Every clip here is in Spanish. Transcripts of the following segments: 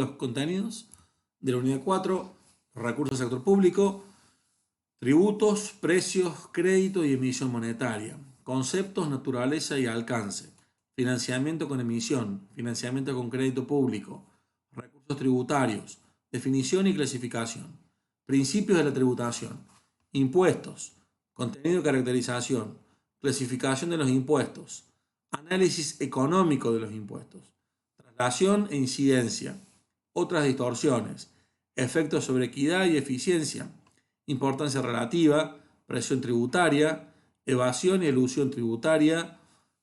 los contenidos de la unidad 4, recursos del sector público, tributos, precios, crédito y emisión monetaria, conceptos, naturaleza y alcance, financiamiento con emisión, financiamiento con crédito público, recursos tributarios, definición y clasificación, principios de la tributación, impuestos, contenido y caracterización, clasificación de los impuestos, análisis económico de los impuestos, traslación e incidencia, otras distorsiones, efectos sobre equidad y eficiencia, importancia relativa, presión tributaria, evasión y elusión tributaria,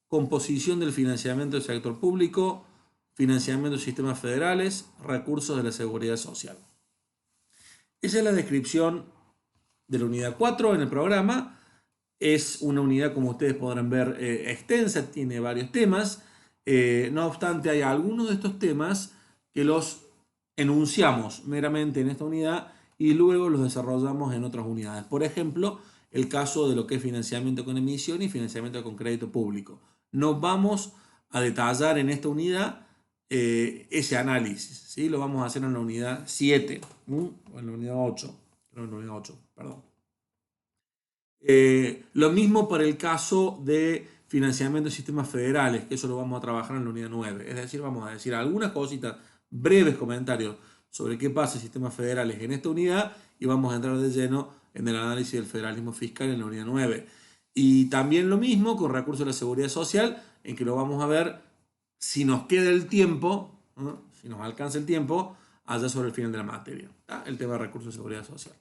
composición del financiamiento del sector público, financiamiento de sistemas federales, recursos de la seguridad social. Esa es la descripción de la unidad 4 en el programa. Es una unidad, como ustedes podrán ver, extensa, tiene varios temas. No obstante, hay algunos de estos temas que los enunciamos meramente en esta unidad y luego los desarrollamos en otras unidades. Por ejemplo, el caso de lo que es financiamiento con emisión y financiamiento con crédito público. No vamos a detallar en esta unidad ese análisis, ¿sí? Lo vamos a hacer en la unidad 7, o en la unidad 8, en la unidad 8, perdón. Lo mismo para el caso de financiamiento de sistemas federales, que eso lo vamos a trabajar en la unidad 9. Es decir, vamos a decir algunas cositas, breves comentarios sobre qué pasa en sistemas federales en esta unidad y vamos a entrar de lleno en el análisis del federalismo fiscal en la unidad 9. Y también lo mismo con recursos de la seguridad social, en que lo vamos a ver si nos queda el tiempo, ¿no? Si nos alcanza el tiempo, allá sobre el final de la materia, ¿tá? El tema de recursos de seguridad social.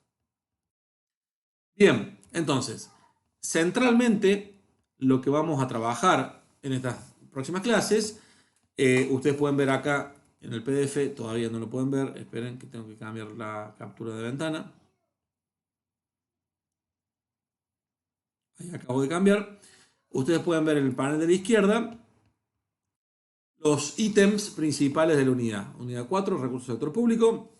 Bien, entonces, centralmente lo que vamos a trabajar en estas próximas clases, ustedes pueden ver acá en el PDF, todavía no lo pueden ver, esperen que tengo que cambiar la captura de ventana. Ahí acabo de cambiar. Ustedes pueden ver en el panel de la izquierda los ítems principales de la unidad. Unidad 4, recursos del sector público.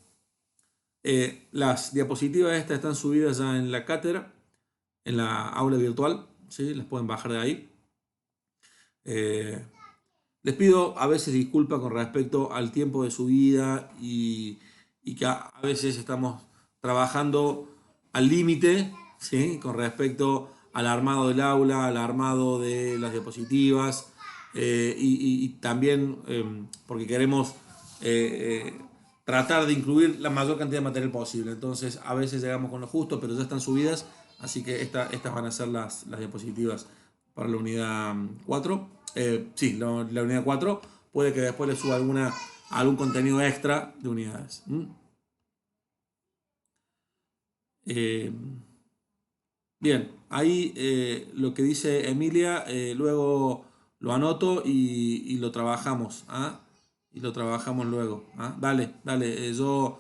Las diapositivas estas están subidas ya en la cátedra, en la aula virtual, ¿sí? Las pueden bajar de ahí. Les pido a veces disculpas con respecto al tiempo de subida y que a veces estamos trabajando al límite, ¿sí? Con respecto al armado del aula, al armado de las diapositivas y también porque queremos tratar de incluir la mayor cantidad de material posible. Entonces a veces llegamos con lo justo, pero ya están subidas, así que estas van a ser las diapositivas para la unidad 4. Sí, la unidad 4. Puede que después le suba algún contenido extra de unidades. Bien, ahí lo que dice Emilia, luego lo anoto y lo trabajamos. ¿Ah? Y lo trabajamos luego. ¿Ah? Dale, yo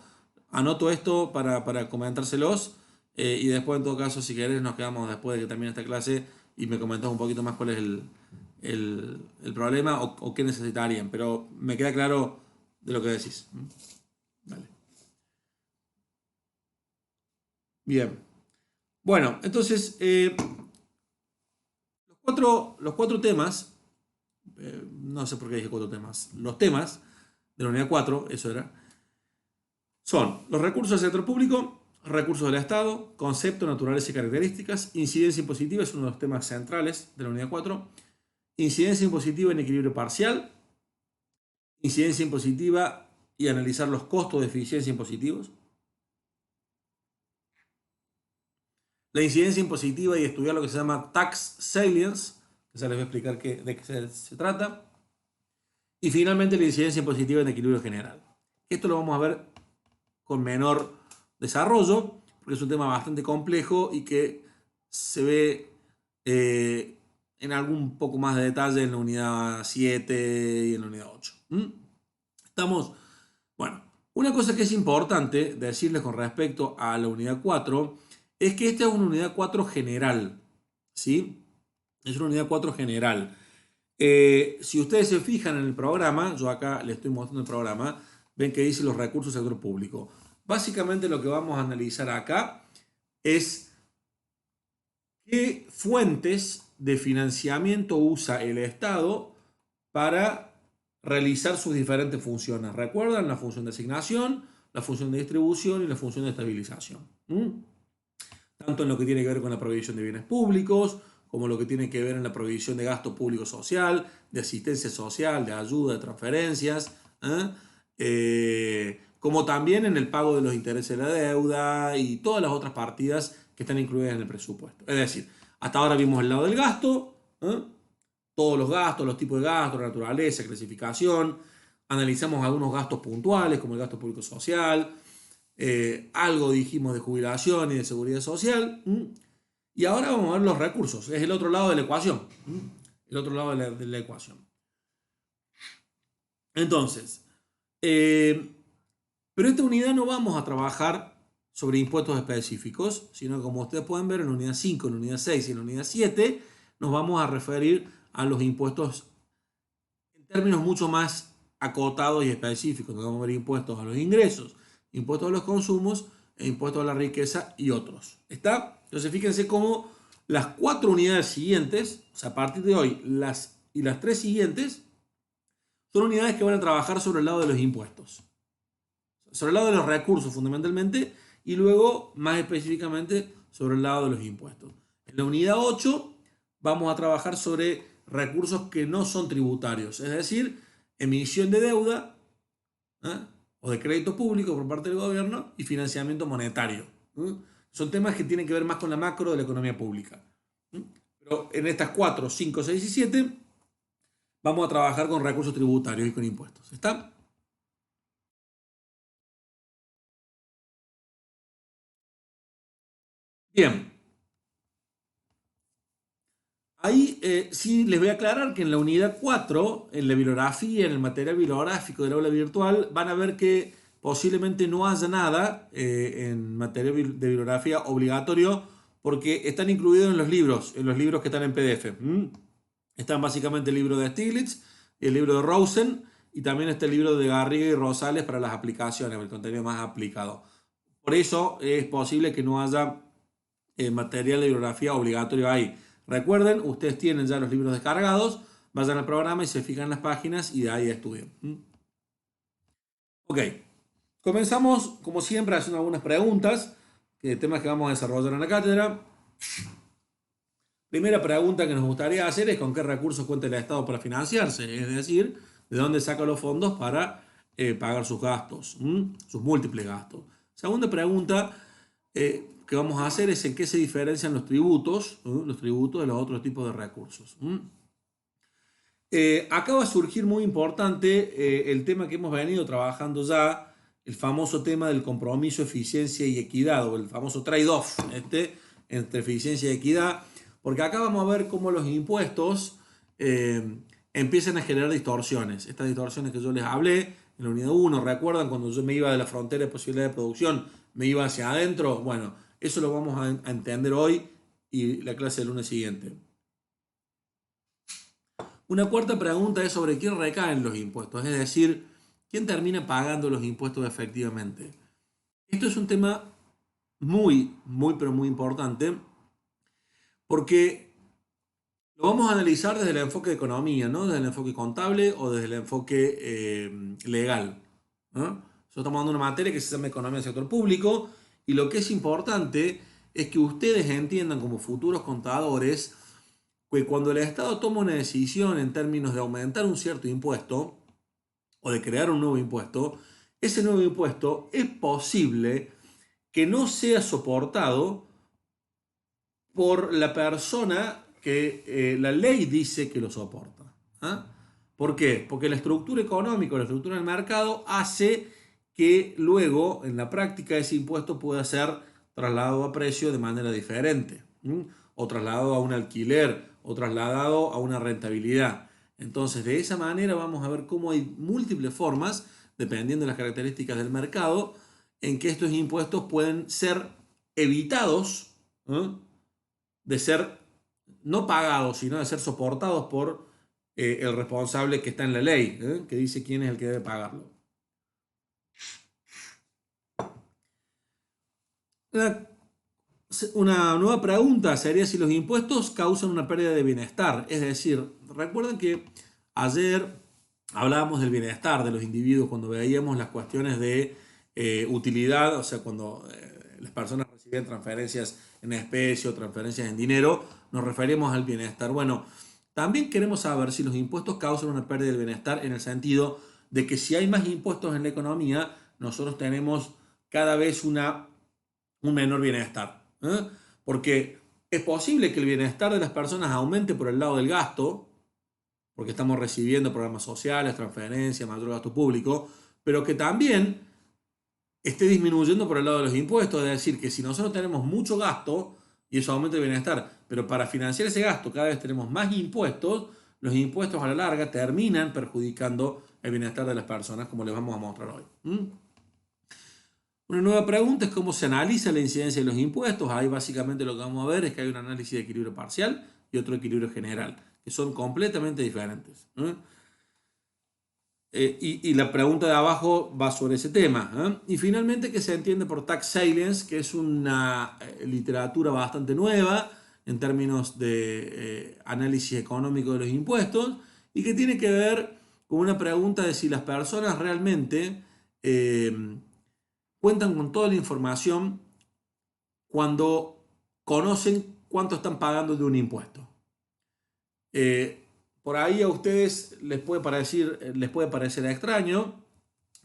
anoto esto para comentárselos y después en todo caso si querés nos quedamos después de que termine esta clase y me comentás un poquito más cuál es el problema o qué necesitarían, pero me queda claro de lo que decís. Dale. Bien. Bueno, entonces los cuatro temas, no sé por qué dije cuatro temas, los temas de la unidad 4, eso era, son los recursos del sector público, recursos del Estado, concepto, naturaleza y características, incidencia impositiva es uno de los temas centrales de la unidad 4, incidencia impositiva en equilibrio parcial, incidencia impositiva y analizar los costos de eficiencia impositivos, la incidencia impositiva y estudiar lo que se llama tax salience, que ya les voy a explicar de qué se trata, y finalmente la incidencia impositiva en equilibrio general. Esto lo vamos a ver con menor desarrollo, porque es un tema bastante complejo y que se ve en algún poco más de detalle en la unidad 7 y en la unidad 8. Estamos, bueno, una cosa que es importante decirles con respecto a la unidad 4 es que esta es una unidad 4 general, ¿sí? Es una unidad 4 general. Si ustedes se fijan en el programa, yo acá les estoy mostrando el programa, ven que dice los recursos del sector público. Básicamente lo que vamos a analizar acá es qué fuentes de financiamiento usa el Estado para realizar sus diferentes funciones. ¿Recuerdan? La función de asignación, la función de distribución y la función de estabilización. Tanto en lo que tiene que ver con la provisión de bienes públicos, como lo que tiene que ver en la provisión de gasto público social, de asistencia social, de ayuda, de transferencias, como también en el pago de los intereses de la deuda y todas las otras partidas que están incluidas en el presupuesto. Es decir, hasta ahora vimos el lado del gasto, todos los gastos, los tipos de gastos, la naturaleza, clasificación, analizamos algunos gastos puntuales como el gasto público social, algo dijimos de jubilación y de seguridad social. Y ahora vamos a ver los recursos. Es el otro lado de la ecuación. El otro lado de la ecuación. Entonces, pero esta unidad no vamos a trabajar sobre impuestos específicos, sino como ustedes pueden ver en la unidad 5, en la unidad 6 y en la unidad 7, nos vamos a referir a los impuestos en términos mucho más acotados y específicos. Nos vamos a ver impuestos a los ingresos, impuestos a los consumos e impuestos a la riqueza y otros. ¿Está? Entonces fíjense cómo las 4 unidades siguientes, o sea, a partir de hoy, las 3 siguientes, son unidades que van a trabajar sobre el lado de los impuestos. Sobre el lado de los recursos fundamentalmente y luego más específicamente sobre el lado de los impuestos. En la unidad 8 vamos a trabajar sobre recursos que no son tributarios, es decir, emisión de deuda o de crédito público por parte del gobierno y financiamiento monetario. Son temas que tienen que ver más con la macro de la economía pública. Pero en estas 4, 5, 6 y 7 vamos a trabajar con recursos tributarios y con impuestos. ¿Está? Bien. Ahí sí les voy a aclarar que en la unidad 4, en la bibliografía, en el material bibliográfico del aula virtual, van a ver que posiblemente no haya nada en material de bibliografía obligatorio porque están incluidos en los libros que están en PDF. Están básicamente el libro de Stiglitz, el libro de Rosen y también este libro de Garriga y Rosales para las aplicaciones, el contenido más aplicado. Por eso es posible que no haya material de bibliografía obligatorio ahí. Recuerden, ustedes tienen ya los libros descargados, vayan al programa y se fijan en las páginas y de ahí estudian. Ok, comenzamos como siempre haciendo algunas preguntas, temas que vamos a desarrollar en la cátedra. Primera pregunta que nos gustaría hacer es con qué recursos cuenta el Estado para financiarse, es decir, de dónde saca los fondos para pagar sus gastos, sus múltiples gastos. Segunda pregunta que vamos a hacer es en qué se diferencian los tributos de los otros tipos de recursos. Acá va a surgir muy importante el tema que hemos venido trabajando ya, el famoso tema del compromiso, eficiencia y equidad, o el famoso trade-off entre eficiencia y equidad, porque acá vamos a ver cómo los impuestos empiezan a generar distorsiones. Estas distorsiones que yo les hablé en la unidad 1, ¿recuerdan cuando yo me iba de la frontera de posibilidad de producción, me iba hacia adentro? Bueno, eso lo vamos a entender hoy y la clase del lunes siguiente. Una cuarta pregunta es sobre quién recaen los impuestos, es decir, quién termina pagando los impuestos efectivamente. Esto es un tema muy, pero muy importante porque lo vamos a analizar desde el enfoque de economía, ¿no? Desde el enfoque contable o desde el enfoque legal. Nosotros estamos dando una materia que se llama Economía del Sector Público y lo que es importante es que ustedes entiendan como futuros contadores que cuando el Estado toma una decisión en términos de aumentar un cierto impuesto o de crear un nuevo impuesto, ese nuevo impuesto es posible que no sea soportado por la persona que la ley dice que lo soporta. ¿Por qué? Porque la estructura económica, la estructura del mercado hace que luego en la práctica ese impuesto pueda ser trasladado a precio de manera diferente, o trasladado a un alquiler, o trasladado a una rentabilidad. Entonces, de esa manera vamos a ver cómo hay múltiples formas, dependiendo de las características del mercado, en que estos impuestos pueden ser evitados, de ser no pagados, sino de ser soportados por el responsable que está en la ley, que dice quién es el que debe pagarlo. Una nueva pregunta sería si los impuestos causan una pérdida de bienestar. Es decir, recuerden que ayer hablábamos del bienestar de los individuos cuando veíamos las cuestiones de utilidad, o sea, cuando las personas recibían transferencias en especie o transferencias en dinero, nos referimos al bienestar. Bueno, también queremos saber si los impuestos causan una pérdida del bienestar en el sentido de que si hay más impuestos en la economía, nosotros tenemos cada vez un menor bienestar. Porque es posible que el bienestar de las personas aumente por el lado del gasto, porque estamos recibiendo programas sociales, transferencias, mayor gasto público, pero que también esté disminuyendo por el lado de los impuestos, es decir, que si nosotros tenemos mucho gasto y eso aumenta el bienestar, pero para financiar ese gasto cada vez tenemos más impuestos, los impuestos a la larga terminan perjudicando el bienestar de las personas, como les vamos a mostrar hoy. Una nueva pregunta es cómo se analiza la incidencia de los impuestos. Ahí básicamente lo que vamos a ver es que hay un análisis de equilibrio parcial y otro equilibrio general, que son completamente diferentes. Y la pregunta de abajo va sobre ese tema. Y finalmente, ¿qué se entiende por tax salience? Que es una literatura bastante nueva en términos de análisis económico de los impuestos y que tiene que ver con una pregunta de si las personas realmente cuentan con toda la información cuando conocen cuánto están pagando de un impuesto. Por ahí a ustedes les puede parecer extraño,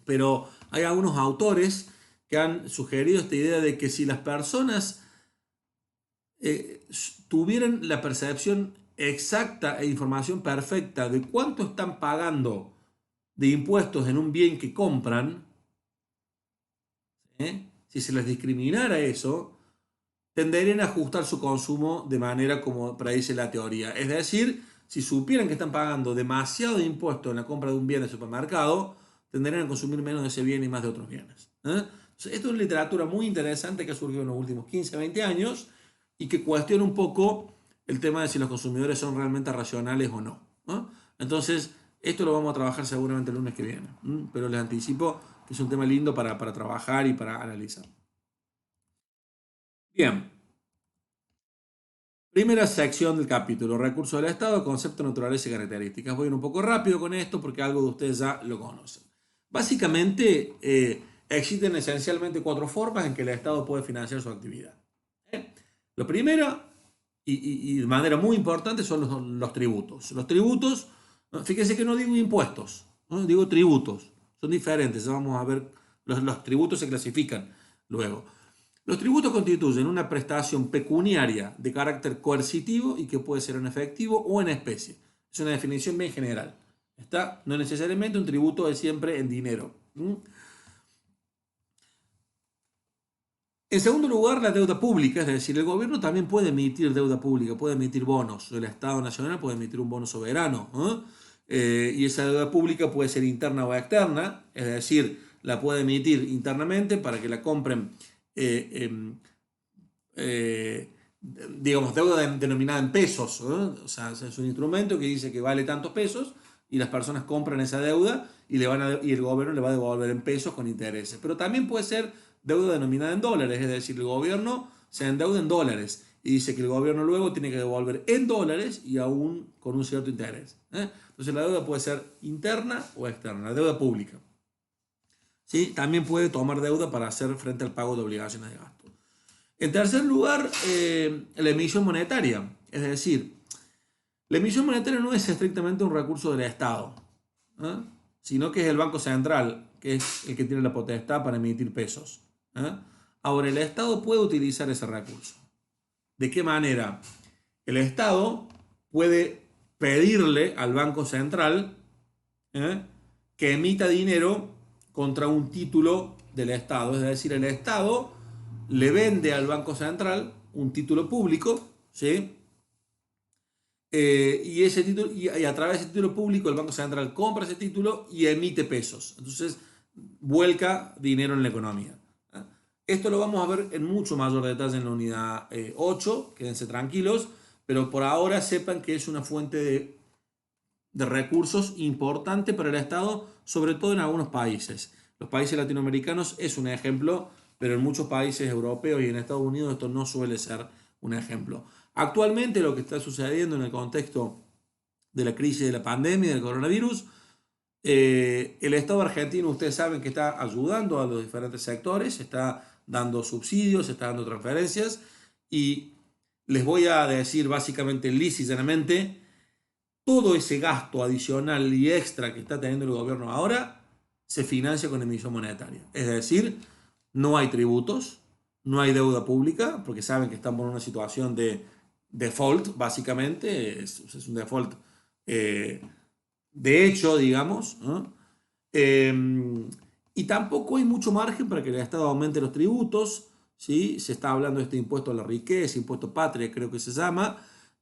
pero hay algunos autores que han sugerido esta idea de que si las personas tuvieran la percepción exacta e información perfecta de cuánto están pagando de impuestos en un bien que compran, si se les discriminara eso, tenderían a ajustar su consumo de manera como predice la teoría. Es decir, si supieran que están pagando demasiado de impuesto en la compra de un bien de supermercado, tenderían a consumir menos de ese bien y más de otros bienes. Entonces, esto es una literatura muy interesante que ha surgido en los últimos 15, 20 años y que cuestiona un poco el tema de si los consumidores son realmente racionales o no. Entonces, esto lo vamos a trabajar seguramente el lunes que viene, pero les anticipo que es un tema lindo para trabajar y para analizar. Bien. Primera sección del capítulo, recursos del Estado, concepto, naturaleza y características. Voy a ir un poco rápido con esto porque algo de ustedes ya lo conocen. Básicamente, existen esencialmente cuatro formas en que el Estado puede financiar su actividad. Lo primero, y de manera muy importante, son los tributos. Los tributos, fíjense que no digo impuestos, ¿no? Digo tributos. Son diferentes, vamos a ver, los tributos se clasifican luego. Los tributos constituyen una prestación pecuniaria de carácter coercitivo y que puede ser en efectivo o en especie. Es una definición bien general. No necesariamente un tributo es siempre en dinero. En segundo lugar, la deuda pública, es decir, el gobierno también puede emitir deuda pública, puede emitir bonos. El Estado Nacional puede emitir un bono soberano. Y esa deuda pública puede ser interna o externa, es decir, la puede emitir internamente para que la compren digamos, deuda denominada en pesos, ¿no? O sea, es un instrumento que dice que vale tantos pesos y las personas compran esa deuda y el gobierno le va a devolver en pesos con intereses. Pero también puede ser deuda denominada en dólares, es decir, el gobierno se endeuda en dólares y dice que el gobierno luego tiene que devolver en dólares y aún con un cierto interés. Entonces la deuda puede ser interna o externa, la deuda pública. ¿Sí? También puede tomar deuda para hacer frente al pago de obligaciones de gasto. En tercer lugar, la emisión monetaria. Es decir, la emisión monetaria no es estrictamente un recurso del Estado, sino que es el Banco Central, que es el que tiene la potestad para emitir pesos. Ahora, el Estado puede utilizar ese recurso. ¿De qué manera? El Estado puede pedirle al Banco Central que emita dinero contra un título del Estado. Es decir, el Estado le vende al Banco Central un título público, ¿sí? Y a través de ese título público el Banco Central compra ese título y emite pesos. Entonces vuelca dinero en la economía. Esto lo vamos a ver en mucho mayor detalle en la unidad 8, quédense tranquilos, pero por ahora sepan que es una fuente de recursos importante para el Estado, sobre todo en algunos países. Los países latinoamericanos es un ejemplo, pero en muchos países europeos y en Estados Unidos esto no suele ser un ejemplo. Actualmente lo que está sucediendo en el contexto de la crisis de la pandemia del coronavirus El Estado argentino, ustedes saben que está ayudando a los diferentes sectores, está dando subsidios, está dando transferencias y les voy a decir básicamente, lisa y llanamente, todo ese gasto adicional y extra que está teniendo el gobierno ahora se financia con emisión monetaria. Es decir, no hay tributos, no hay deuda pública, porque saben que estamos en una situación de default, básicamente, es un default eh, de hecho, digamos, ¿no? Eh, y tampoco hay mucho margen para que el Estado aumente los tributos, ¿sí? Se está hablando de este impuesto a la riqueza, impuesto patria, creo que se llama,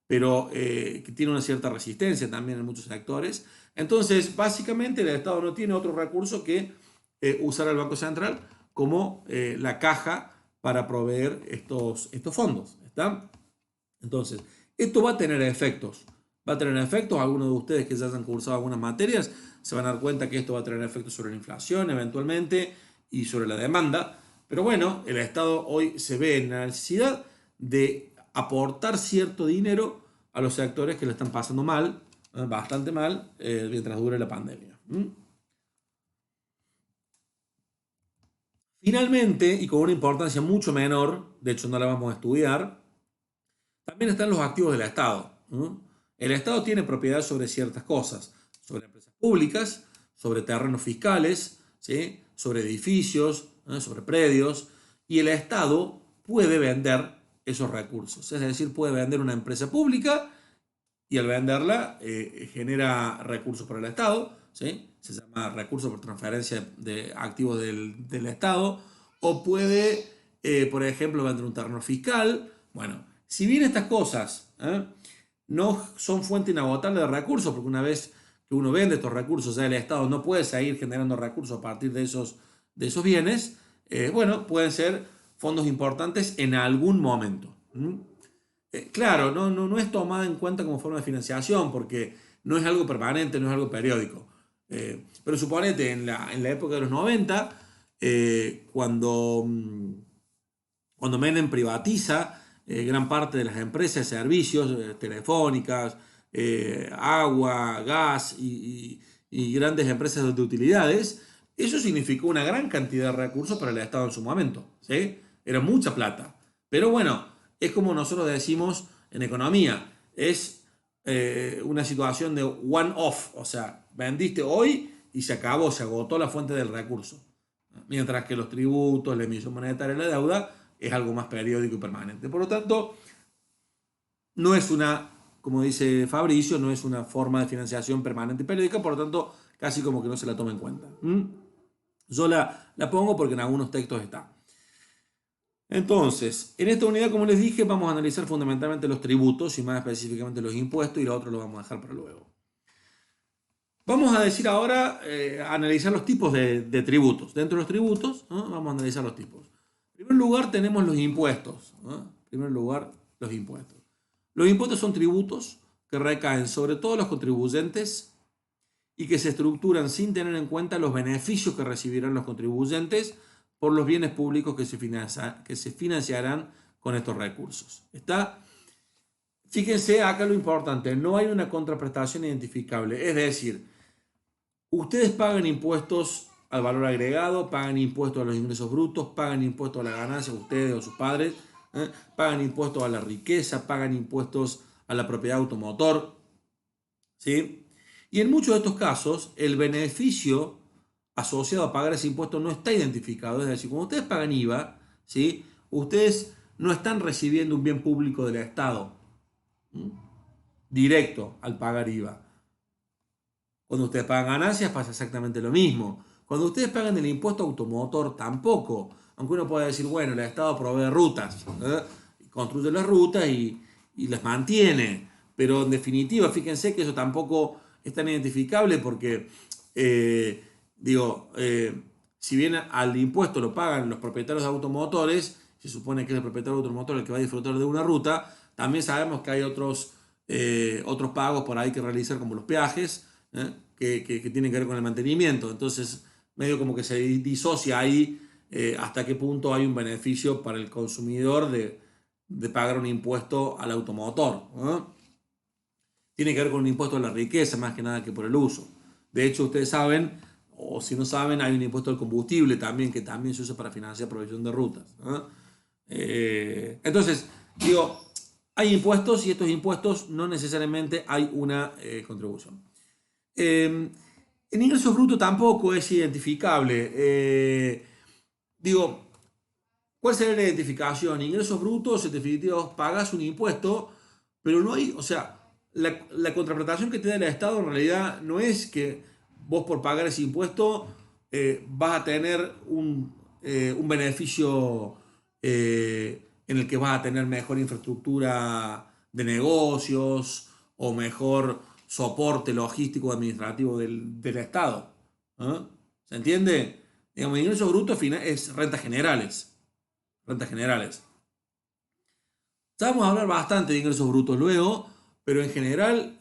pero que tiene una cierta resistencia también en muchos sectores. Entonces, básicamente, el Estado no tiene otro recurso que usar al Banco Central como la caja para proveer estos fondos. ¿Está? Entonces, esto va a tener efectos. Va a tener efectos, algunos de ustedes que ya hayan cursado algunas materias se van a dar cuenta que esto va a tener efectos sobre la inflación eventualmente y sobre la demanda. Pero bueno, el Estado hoy se ve en la necesidad de aportar cierto dinero a los sectores que le están pasando mal, bastante mal, mientras dure la pandemia. Finalmente, y con una importancia mucho menor, de hecho no la vamos a estudiar, también están los activos del Estado. ¿No? El Estado tiene propiedad sobre ciertas cosas, sobre empresas públicas, sobre terrenos fiscales, ¿sí? Sobre edificios, ¿no? Sobre predios, y el Estado puede vender esos recursos. Es decir, puede vender una empresa pública y al venderla genera recursos para el Estado, ¿sí? Se llama recursos por transferencia de activos del Estado, o puede, por ejemplo, vender un terreno fiscal. Bueno, si bien estas cosas no son fuente inagotable de recursos, porque una vez que uno vende estos recursos, ya el Estado no puede seguir generando recursos a partir de esos bienes, bueno, pueden ser fondos importantes en algún momento. Claro, no es tomada en cuenta como forma de financiación porque no es algo permanente, no es algo periódico. Pero suponete, en la época de los 90, cuando Menem privatiza gran parte de las empresas, servicios, telefónicas, agua, gas y grandes empresas de utilidades, eso significó una gran cantidad de recursos para el Estado en su momento. ¿Sí? Era mucha plata. Pero bueno, es como nosotros decimos en economía, es una situación de one-off, o sea, vendiste hoy y se acabó, se agotó la fuente del recurso. Mientras que los tributos, la emisión monetaria y la deuda es algo más periódico y permanente. Por lo tanto, no es una, como dice Fabricio, no es una forma de financiación permanente y periódica, por lo tanto, casi como que no se la toma en cuenta. Yo la pongo porque en algunos textos está. Entonces, en esta unidad, como les dije, vamos a analizar fundamentalmente los tributos y más específicamente los impuestos y lo otro lo vamos a dejar para luego. Vamos a decir ahora, analizar los tipos de tributos. Dentro de los tributos, ¿no? Vamos a analizar los tipos. En primer lugar tenemos los impuestos. ¿No? En primer lugar, los impuestos. Los impuestos son tributos que recaen sobre todos los contribuyentes y que se estructuran sin tener en cuenta los beneficios que recibirán los contribuyentes por los bienes públicos que se financiarán con estos recursos. ¿Está? Fíjense acá lo importante, no hay una contraprestación identificable, es decir, ustedes pagan impuestos al valor agregado, pagan impuestos a los ingresos brutos, pagan impuestos a la ganancia, ustedes o sus padres, pagan impuestos a la riqueza, pagan impuestos a la propiedad automotor, ¿sí? Y en muchos de estos casos, el beneficio asociado a pagar ese impuesto no está identificado. Es decir, cuando ustedes pagan IVA, ¿sí? Ustedes no están recibiendo un bien público del Estado directo al pagar IVA. Cuando ustedes pagan ganancias pasa exactamente lo mismo. Cuando ustedes pagan el impuesto automotor tampoco. Aunque uno pueda decir, bueno, el Estado provee rutas, construye las rutas y las mantiene. Pero en definitiva, fíjense que eso tampoco es tan identificable porque, si bien al impuesto lo pagan los propietarios de automotores, se supone que es el propietario de automotor el que va a disfrutar de una ruta, también sabemos que hay otros pagos por ahí que realizar como los peajes, que tienen que ver con el mantenimiento. Entonces, medio como que se disocia ahí hasta qué punto hay un beneficio para el consumidor de pagar un impuesto al automotor. Tiene que ver con un impuesto a la riqueza más que nada que por el uso. De hecho, ustedes saben, o si no saben, hay un impuesto al combustible también, que también se usa para financiar provisión de rutas, ¿no? Entonces, digo, hay impuestos y estos impuestos no necesariamente hay una contribución. En ingresos brutos tampoco es identificable. Digo, ¿cuál sería la identificación? Ingresos brutos, en definitiva, pagas un impuesto, pero no hay, o sea, la contraprestación que te da el Estado en realidad no es que vos por pagar ese impuesto vas a tener un beneficio en el que vas a tener mejor infraestructura de negocios o mejor soporte logístico administrativo del Estado. ¿No? ¿Se entiende? Digamos, ingresos brutos es rentas generales. Rentas generales. Ya vamos a hablar bastante de ingresos brutos luego, pero en general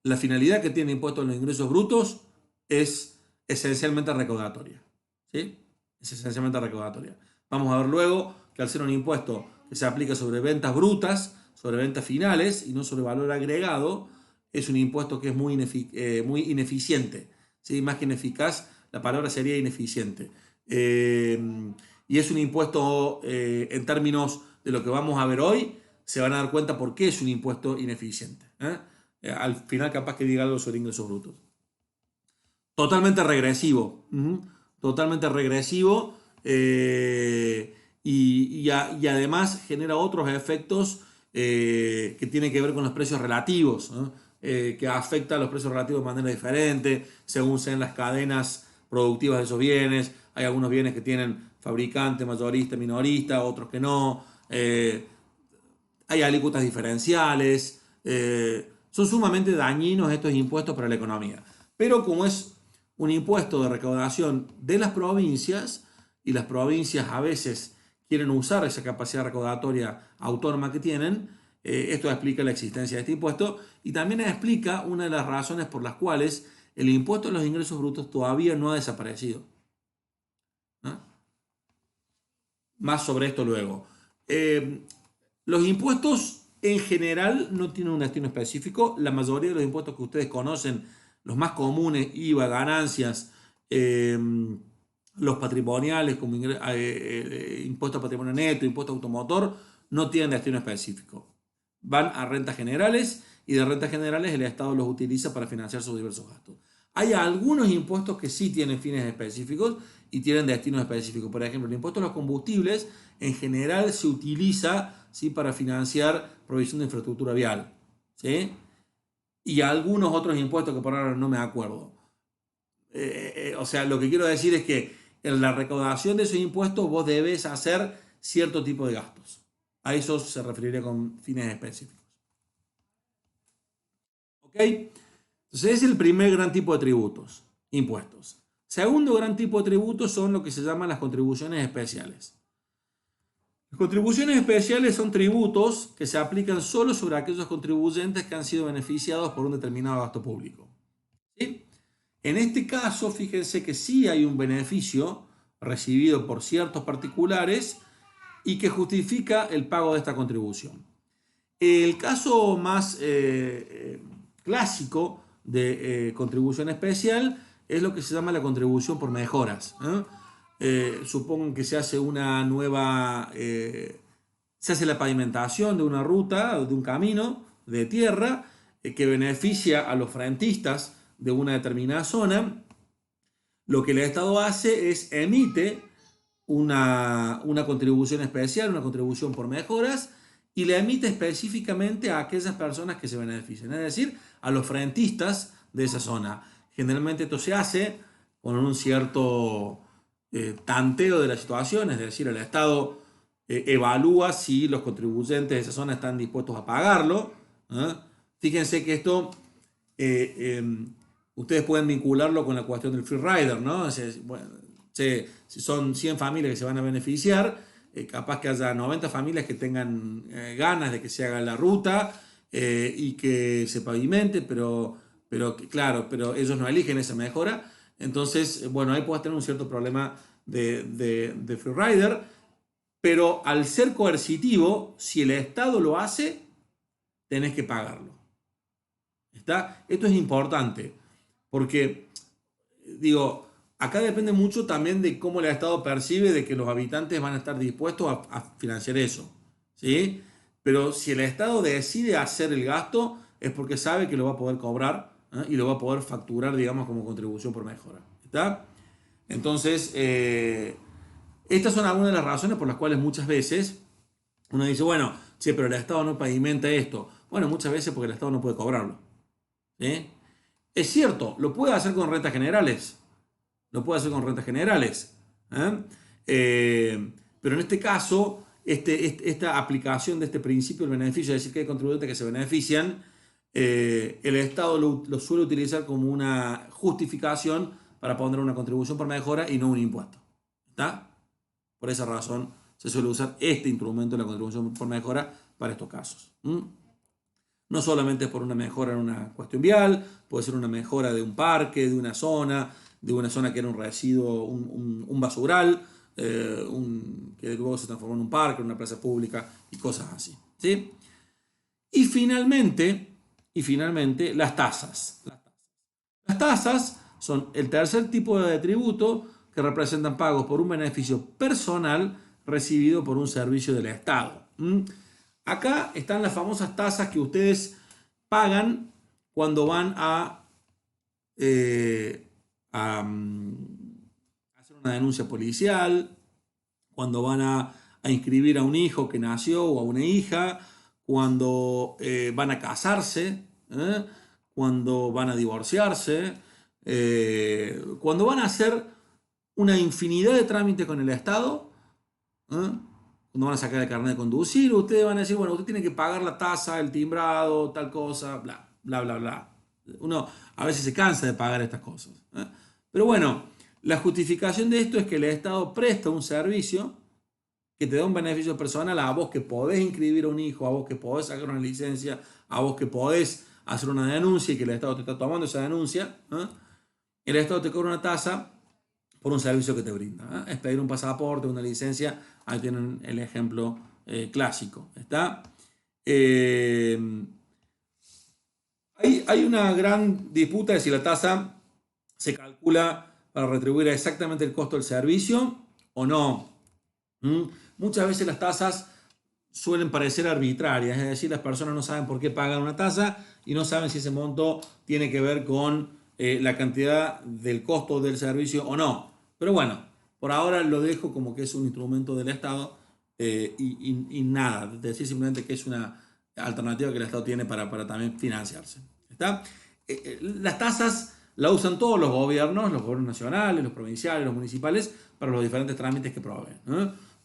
la finalidad que tiene impuesto en los ingresos brutos es esencialmente recaudatoria. ¿Sí? Es esencialmente recaudatoria. Vamos a ver luego que al ser un impuesto que se aplica sobre ventas brutas, sobre ventas finales y no sobre valor agregado, es un impuesto que es muy ineficiente. ¿Sí? Más que ineficaz, la palabra sería ineficiente. Y es un impuesto, en términos de lo que vamos a ver hoy, se van a dar cuenta por qué es un impuesto ineficiente. Al final capaz que diga algo sobre ingresos brutos. Totalmente regresivo. Totalmente regresivo. Y además genera otros efectos que tienen que ver con los precios relativos, ¿no? Que afecta a los precios relativos de manera diferente, según sean las cadenas productivas de esos bienes. Hay algunos bienes que tienen fabricante, mayorista, minorista, otros que no. Hay alícuotas diferenciales. Son sumamente dañinos estos impuestos para la economía. Pero como es un impuesto de recaudación de las provincias, y las provincias a veces quieren usar esa capacidad recaudatoria autónoma que tienen, esto explica la existencia de este impuesto y también explica una de las razones por las cuales el impuesto a los ingresos brutos todavía no ha desaparecido. ¿No? Más sobre esto luego. Los impuestos en general no tienen un destino específico. La mayoría de los impuestos que ustedes conocen, los más comunes, IVA, ganancias, los patrimoniales como impuesto a patrimonio neto, impuesto automotor, no tienen destino específico. Van a rentas generales y de rentas generales el Estado los utiliza para financiar sus diversos gastos. Hay algunos impuestos que sí tienen fines específicos y tienen destinos específicos. Por ejemplo, el impuesto a los combustibles en general se utiliza, ¿sí?, para financiar provisión de infraestructura vial. ¿Sí? Y algunos otros impuestos que por ahora no me acuerdo. O sea, lo que quiero decir es que en la recaudación de esos impuestos vos debes hacer cierto tipo de gastos. A eso se referiría con fines específicos. ¿Ok? Entonces es el primer gran tipo de tributos, impuestos. Segundo gran tipo de tributos son lo que se llaman las contribuciones especiales. Las contribuciones especiales son tributos que se aplican solo sobre aquellos contribuyentes que han sido beneficiados por un determinado gasto público. ¿Sí? En este caso, fíjense que sí hay un beneficio recibido por ciertos particulares y que justifica el pago de esta contribución. El caso más clásico de contribución especial es lo que se llama la contribución por mejoras. Supongan que se hace una nueva, se hace la pavimentación de una ruta, de un camino de tierra que beneficia a los frentistas de una determinada zona. Lo que el Estado hace es emite una contribución especial, una contribución por mejoras, y la emite específicamente a aquellas personas que se benefician, es decir, a los frentistas de esa zona. Generalmente esto se hace con un cierto tanteo de la situación, es decir, el Estado evalúa si los contribuyentes de esa zona están dispuestos a pagarlo. Fíjense que esto ustedes pueden vincularlo con la cuestión del free rider, ¿no? O sea, bueno, si son 100 familias que se van a beneficiar, capaz que haya 90 familias que tengan ganas de que se haga la ruta y que se pavimente, pero claro, pero ellos no eligen esa mejora. Entonces, bueno, ahí puedes tener un cierto problema de free rider, pero al ser coercitivo, si el Estado lo hace, tenés que pagarlo. ¿Está? Esto es importante porque, digo, acá depende mucho también de cómo el Estado percibe de que los habitantes van a estar dispuestos a financiar eso, ¿sí? Pero si el Estado decide hacer el gasto es porque sabe que lo va a poder cobrar, ¿eh? Y lo va a poder facturar, digamos, como contribución por mejora. ¿Está? Entonces, estas son algunas de las razones por las cuales muchas veces uno dice, bueno, sí, pero el Estado no pavimenta esto. Bueno, muchas veces porque el Estado no puede cobrarlo. ¿Sí? Es cierto, lo puede hacer con rentas generales. Lo puede hacer con rentas generales. ¿Eh? Pero en este caso, esta aplicación de este principio del beneficio, es decir, que hay contribuyentes que se benefician, el Estado lo suele utilizar como una justificación para poner una contribución por mejora y no un impuesto. ¿Está? Por esa razón se suele usar este instrumento de la contribución por mejora para estos casos. No solamente es por una mejora en una cuestión vial, puede ser una mejora de un parque, de una zona que era un residuo, un basural, que luego se transformó en un parque, en una plaza pública y cosas así. ¿Sí? Y finalmente las tasas. Las tasas son el tercer tipo de tributo que representan pagos por un beneficio personal recibido por un servicio del Estado. Acá están las famosas tasas que ustedes pagan cuando van a hacer una denuncia policial, cuando van a inscribir a un hijo que nació o a una hija, cuando van a casarse, cuando van a divorciarse, cuando van a hacer una infinidad de trámites con el Estado, cuando van a sacar el carnet de conducir, ustedes van a decir, bueno, usted tiene que pagar la tasa, el timbrado, tal cosa, bla, bla, bla, bla. Uno a veces se cansa de pagar estas cosas. Pero bueno, la justificación de esto es que el Estado presta un servicio que te da un beneficio personal a vos que podés inscribir a un hijo, a vos que podés sacar una licencia, a vos que podés hacer una denuncia y que el Estado te está tomando esa denuncia. El Estado te cobra una tasa por un servicio que te brinda. Es pedir un pasaporte, una licencia. Ahí tienen el ejemplo clásico. ¿Está? Hay una gran disputa de si la tasa se calcula para retribuir exactamente el costo del servicio o no. Muchas veces las tasas suelen parecer arbitrarias, es decir, las personas no saben por qué pagan una tasa y no saben si ese monto tiene que ver con la cantidad del costo del servicio o no. Pero bueno, por ahora lo dejo como que es un instrumento del Estado y nada, decir simplemente que es una alternativa que el Estado tiene para también financiarse. ¿Está? Las tasas la usan todos los gobiernos nacionales, los provinciales, los municipales, para los diferentes trámites que proveen.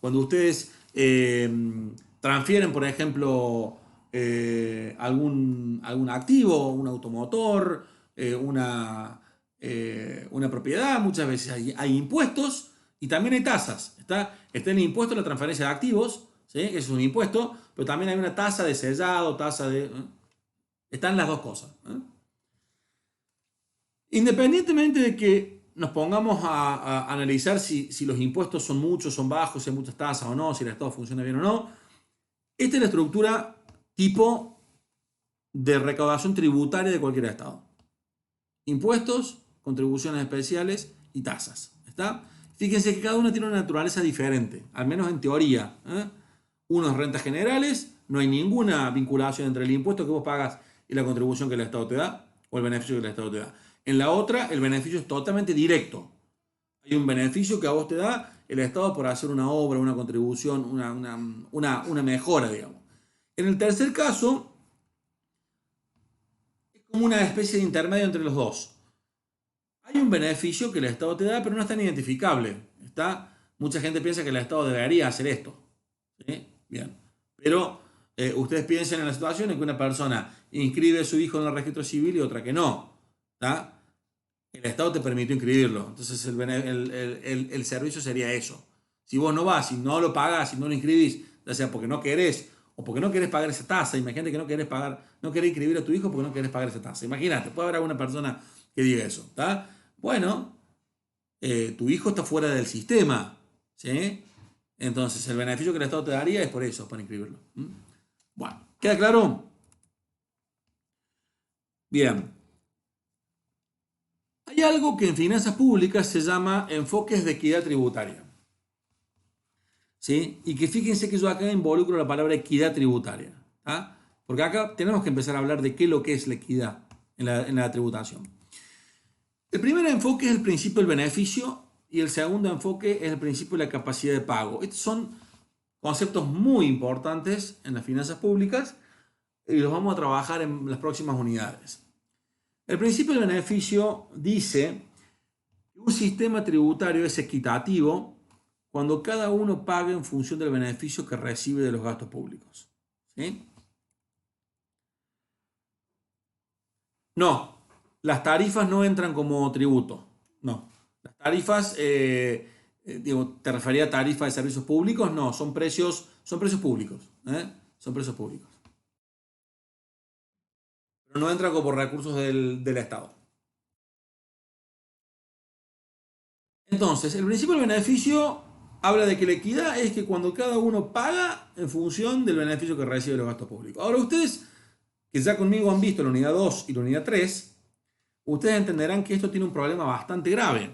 Cuando ustedes transfieren, por ejemplo, algún activo, un automotor, una propiedad, muchas veces hay impuestos y también hay tasas. Está el impuesto a la transferencia de activos, ¿sí? Eso es un impuesto, pero también hay una tasa de sellado, tasa de... Están las dos cosas. Independientemente de que nos pongamos a analizar si los impuestos son muchos, son bajos, si hay muchas tasas o no, si el Estado funciona bien o no, esta es la estructura tipo de recaudación tributaria de cualquier Estado. Impuestos, contribuciones especiales y tasas. ¿Está? Fíjense que cada una tiene una naturaleza diferente, al menos en teoría. Uno es rentas generales, no hay ninguna vinculación entre el impuesto que vos pagas y la contribución que el Estado te da, o el beneficio que el Estado te da. En la otra, el beneficio es totalmente directo. Hay un beneficio que a vos te da el Estado por hacer una obra, una contribución, una mejora, digamos. En el tercer caso, es como una especie de intermedio entre los dos. Hay un beneficio que el Estado te da, pero no es tan identificable. Mucha gente piensa que el Estado debería hacer esto. ¿Sí? Bien. Pero ustedes piensen en la situación en que una persona inscribe a su hijo en el registro civil y otra que no. ¿Está? El Estado te permitió inscribirlo. Entonces el servicio sería eso. Si vos no vas, si no lo pagas, si no lo inscribís, ya sea porque no querés o porque no querés pagar esa tasa, imagínate que no querés pagar, no querés inscribir a tu hijo porque no querés pagar esa tasa. Imagínate, puede haber alguna persona que diga eso. ¿Está? Bueno, tu hijo está fuera del sistema. ¿Sí? Entonces el beneficio que el Estado te daría es por eso, para inscribirlo. Bueno, ¿queda claro? Bien. Hay algo que en finanzas públicas se llama enfoques de equidad tributaria. ¿Sí? Y que fíjense que yo acá involucro la palabra equidad tributaria. ¿Ah? Porque acá tenemos que empezar a hablar de qué es lo que es la equidad en la tributación. El primer enfoque es el principio del beneficio y el segundo enfoque es el principio de la capacidad de pago. Estos son conceptos muy importantes en las finanzas públicas y los vamos a trabajar en las próximas unidades. El principio del beneficio dice que un sistema tributario es equitativo cuando cada uno paga en función del beneficio que recibe de los gastos públicos. ¿Sí? No, las tarifas no entran como tributo. No. Las tarifas, digo, ¿te refería a tarifas de servicios públicos? No, son precios públicos. Son precios públicos. Pero no entran como recursos del Estado. Entonces, el principio del beneficio habla de que la equidad es que cuando cada uno paga en función del beneficio que recibe de los gastos públicos. Ahora, ustedes que ya conmigo han visto la unidad 2 y la unidad 3, ustedes entenderán que esto tiene un problema bastante grave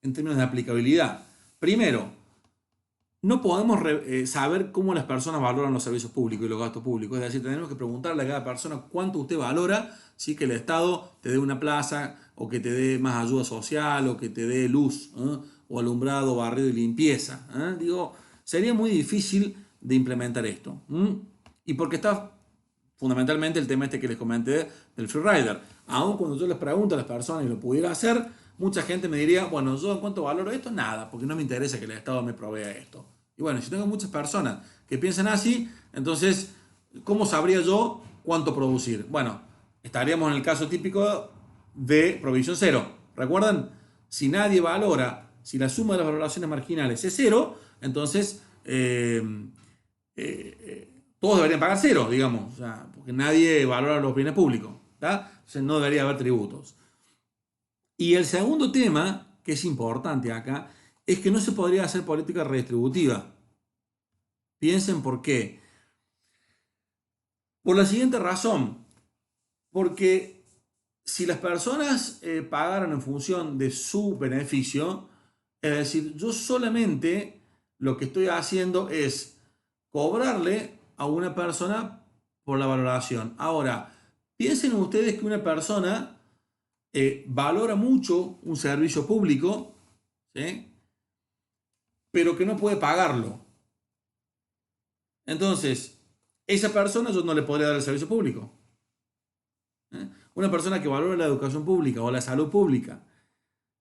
en términos de aplicabilidad. Primero, no podemos saber cómo las personas valoran los servicios públicos y los gastos públicos. Es decir, tenemos que preguntarle a cada persona cuánto usted valora si que el Estado te dé una plaza o que te dé más ayuda social o que te dé luz, o alumbrado, barrido y limpieza. Digo, sería muy difícil de implementar esto. Y porque está fundamentalmente el tema este que les comenté del free rider. Aun cuando yo les pregunto a las personas y lo pudiera hacer, mucha gente me diría, bueno, yo en cuanto valoro esto, nada, porque no me interesa que el Estado me provea esto. Y bueno, si tengo muchas personas que piensan así, entonces, ¿cómo sabría yo cuánto producir? Bueno, estaríamos en el caso típico de provisión cero. ¿Recuerdan? Si nadie valora, si la suma de las valoraciones marginales es cero, entonces todos deberían pagar cero, digamos, o sea, porque nadie valora los bienes públicos, ¿tá? Entonces no debería haber tributos. Y el segundo tema, que es importante acá, es que no se podría hacer política redistributiva. Piensen por qué. Por la siguiente razón, porque si las personas pagaran en función de su beneficio, es decir, yo solamente lo que estoy haciendo es cobrarle a una persona por la valoración. Ahora, piensen ustedes que una persona valora mucho un servicio público, ¿sí? Pero que no puede pagarlo. Entonces, esa persona yo no le podría dar el servicio público. Una persona que valora la educación pública o la salud pública,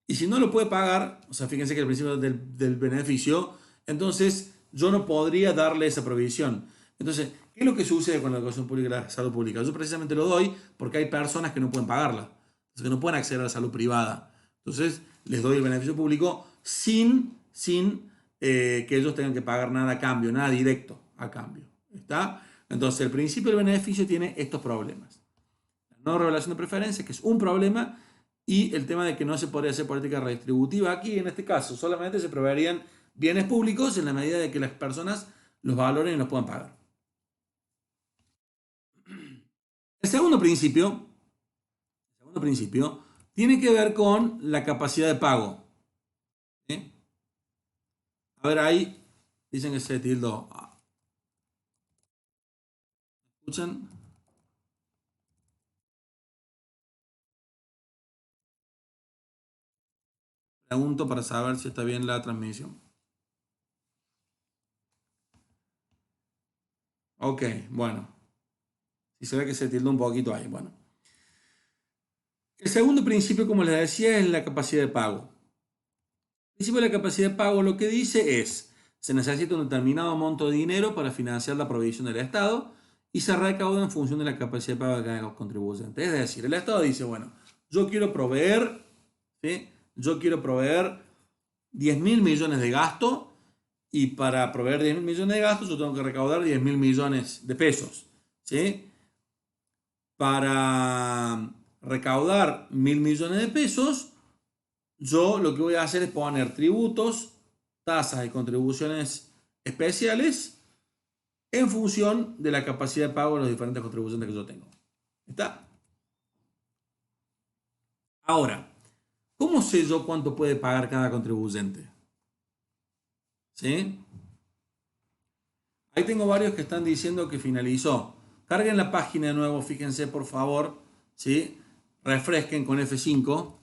y si no lo puede pagar, o sea, fíjense que el principio del beneficio, entonces yo no podría darle esa provisión. Entonces, ¿qué es lo que sucede con la educación pública y la salud pública? Yo precisamente lo doy porque hay personas que no pueden pagarla, que no pueden acceder a la salud privada. Entonces, les doy el beneficio público sin que ellos tengan que pagar nada a cambio, nada directo a cambio. ¿Está? Entonces, el principio del beneficio tiene estos problemas. La no revelación de preferencias, que es un problema, y el tema de que no se podría hacer política redistributiva. Aquí, en este caso, solamente se proveerían bienes públicos en la medida de que las personas los valoren y los puedan pagar. El segundo principio tiene que ver con la capacidad de pago. ¿Sí? A ver, ahí dicen que se tildó. ¿Escuchan? Pregunto para saber si está bien la transmisión. Ok, bueno. Si se ve que se tildó un poquito ahí. Bueno. El segundo principio, como les decía, es la capacidad de pago. El principio de la capacidad de pago lo que dice es, se necesita un determinado monto de dinero para financiar la provisión del Estado y se recauda en función de la capacidad de pago de cada contribuyente. Es decir, el Estado dice, bueno, yo quiero proveer, ¿sí? Yo quiero proveer 10.000 millones de gasto y para proveer 10.000 millones de gastos yo tengo que recaudar 10.000 millones de pesos, ¿sí? Para recaudar 1.000 millones de pesos, yo lo que voy a hacer es poner tributos, tasas y contribuciones especiales en función de la capacidad de pago de los diferentes contribuyentes que yo tengo. ¿Está? Ahora, ¿cómo sé yo cuánto puede pagar cada contribuyente? ¿Sí? Ahí tengo varios que están diciendo que finalizó. Carguen la página de nuevo, fíjense por favor, ¿sí? Refresquen con F5,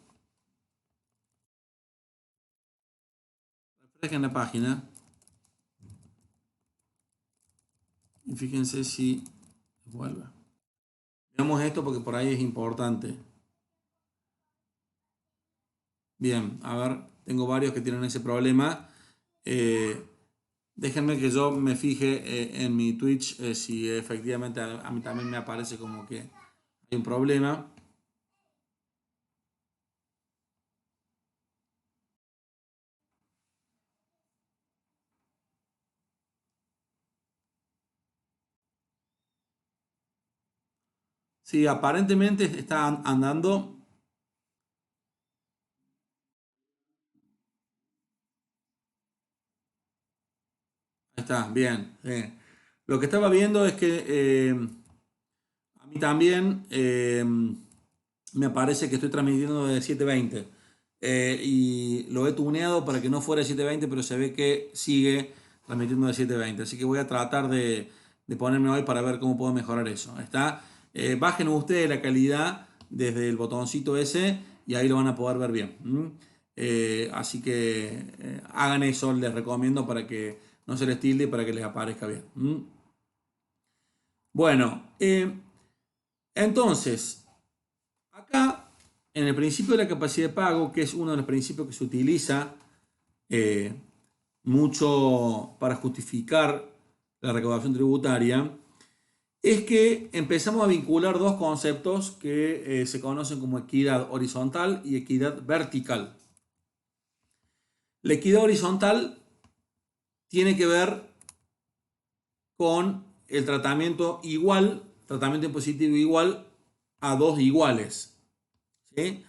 refresquen la página y fíjense si vuelve. Veamos esto porque por ahí es importante. Bien, a ver, tengo varios que tienen ese problema. Déjenme que yo me fije en mi Twitch si efectivamente a mí también me aparece como que hay un problema. Sí, aparentemente está andando. Ahí está, bien. Lo que estaba viendo es que a mí también me parece que estoy transmitiendo de 720. Y lo he tuneado para que no fuera de 720, pero se ve que sigue transmitiendo de 720. Así que voy a tratar de ponerme hoy para ver cómo puedo mejorar eso. Ahí está. Bajen ustedes la calidad desde el botoncito ese y ahí lo van a poder ver bien. Así que hagan eso, les recomiendo para que no se les tilde y para que les aparezca bien. Bueno, entonces, acá en el principio de la capacidad de pago, que es uno de los principios que se utiliza eh, mucho para justificar la recaudación tributaria, es que empezamos a vincular dos conceptos que se conocen como equidad horizontal y equidad vertical. La equidad horizontal tiene que ver con el tratamiento igual, tratamiento impositivo igual a dos iguales. ¿Sí?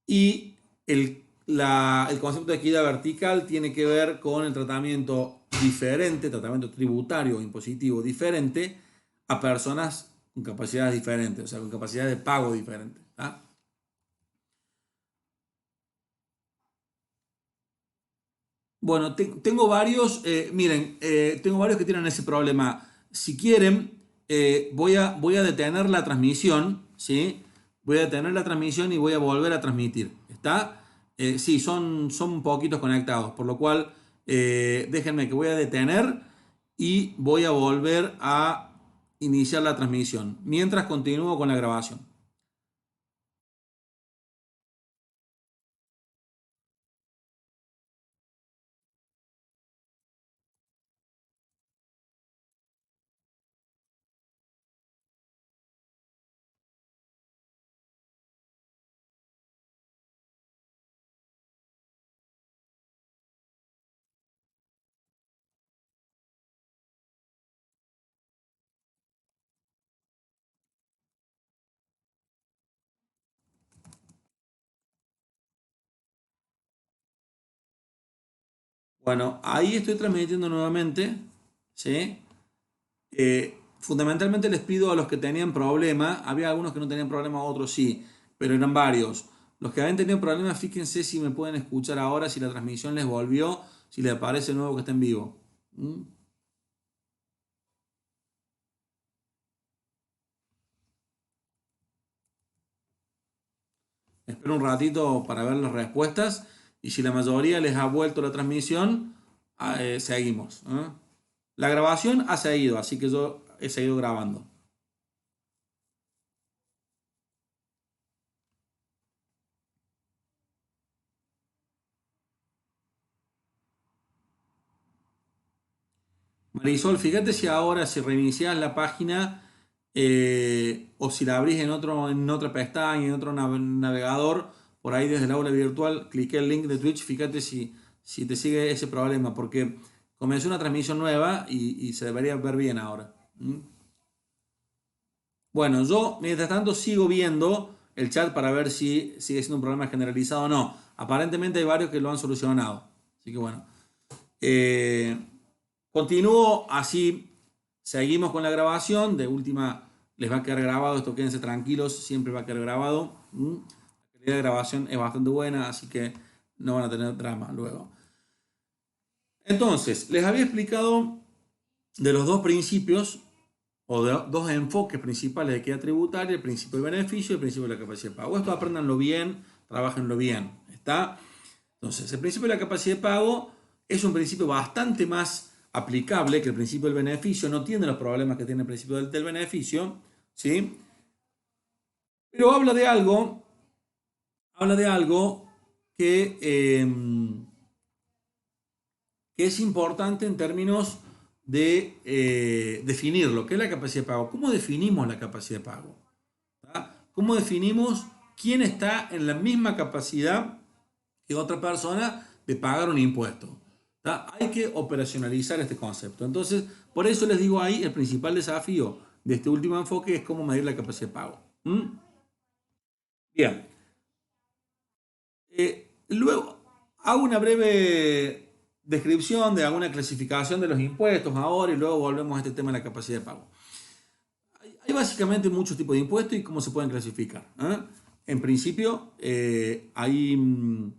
Y el concepto de equidad vertical tiene que ver con el tratamiento diferente, tratamiento tributario o impositivo diferente a personas con capacidades diferentes, o sea, con capacidades de pago diferentes. ¿Ah? Bueno, tengo varios, miren, tengo varios que tienen ese problema. Si quieren, voy a detener la transmisión, ¿sí? Voy a detener la transmisión y voy a volver a transmitir. ¿Está? Sí, son poquitos conectados, por lo cual déjenme que voy a detener y voy a volver a iniciar la transmisión, mientras continúo con la grabación. Bueno, ahí estoy transmitiendo nuevamente, ¿sí? Fundamentalmente les pido a los que tenían problema, había algunos que no tenían problema, otros sí, pero eran varios. Los que habían tenido problemas, fíjense si me pueden escuchar ahora, si la transmisión les volvió, si les parece nuevo que está en vivo. ¿Mm? Espero un ratito para ver las respuestas y si la mayoría les ha vuelto la transmisión, seguimos. La grabación ha seguido, así que yo he seguido grabando. Marisol, fíjate si ahora, si reinicias la página o si la abrís en otra pestaña, en otro navegador, por ahí desde el aula virtual, clique el link de Twitch, fíjate si te sigue ese problema, porque comenzó una transmisión nueva y se debería ver bien ahora. ¿Mm? Bueno, yo mientras tanto sigo viendo el chat para ver si sigue siendo un problema generalizado o no. Aparentemente hay varios que lo han solucionado. Así que bueno. Eh, Continúo así, seguimos con la grabación, de última les va a quedar grabado, esto quédense tranquilos, siempre va a quedar grabado. calidad de grabación es bastante buena, así que no van a tener drama luego. Entonces, les había explicado de los dos principios o de dos enfoques principales de equidad tributaria: el principio del beneficio y el principio de la capacidad de pago. Esto apréndanlo bien, trabajenlo bien. ¿Está? Entonces, el principio de la capacidad de pago es un principio bastante más aplicable que el principio del beneficio. No tiene los problemas que tiene el principio del beneficio, ¿sí? Pero habla de algo que, que es importante en términos de definir lo que es la capacidad de pago. ¿Cómo definimos la capacidad de pago? ¿Tá? ¿Cómo definimos quién está en la misma capacidad que otra persona de pagar un impuesto? ¿Tá? Hay que operacionalizar este concepto. Entonces, por eso les digo ahí, el principal desafío de este último enfoque es cómo medir la capacidad de pago. Bien. Luego hago una breve descripción de alguna clasificación de los impuestos ahora y luego volvemos a este tema de la capacidad de pago. Hay básicamente muchos tipos de impuestos y cómo se pueden clasificar. En principio, hay...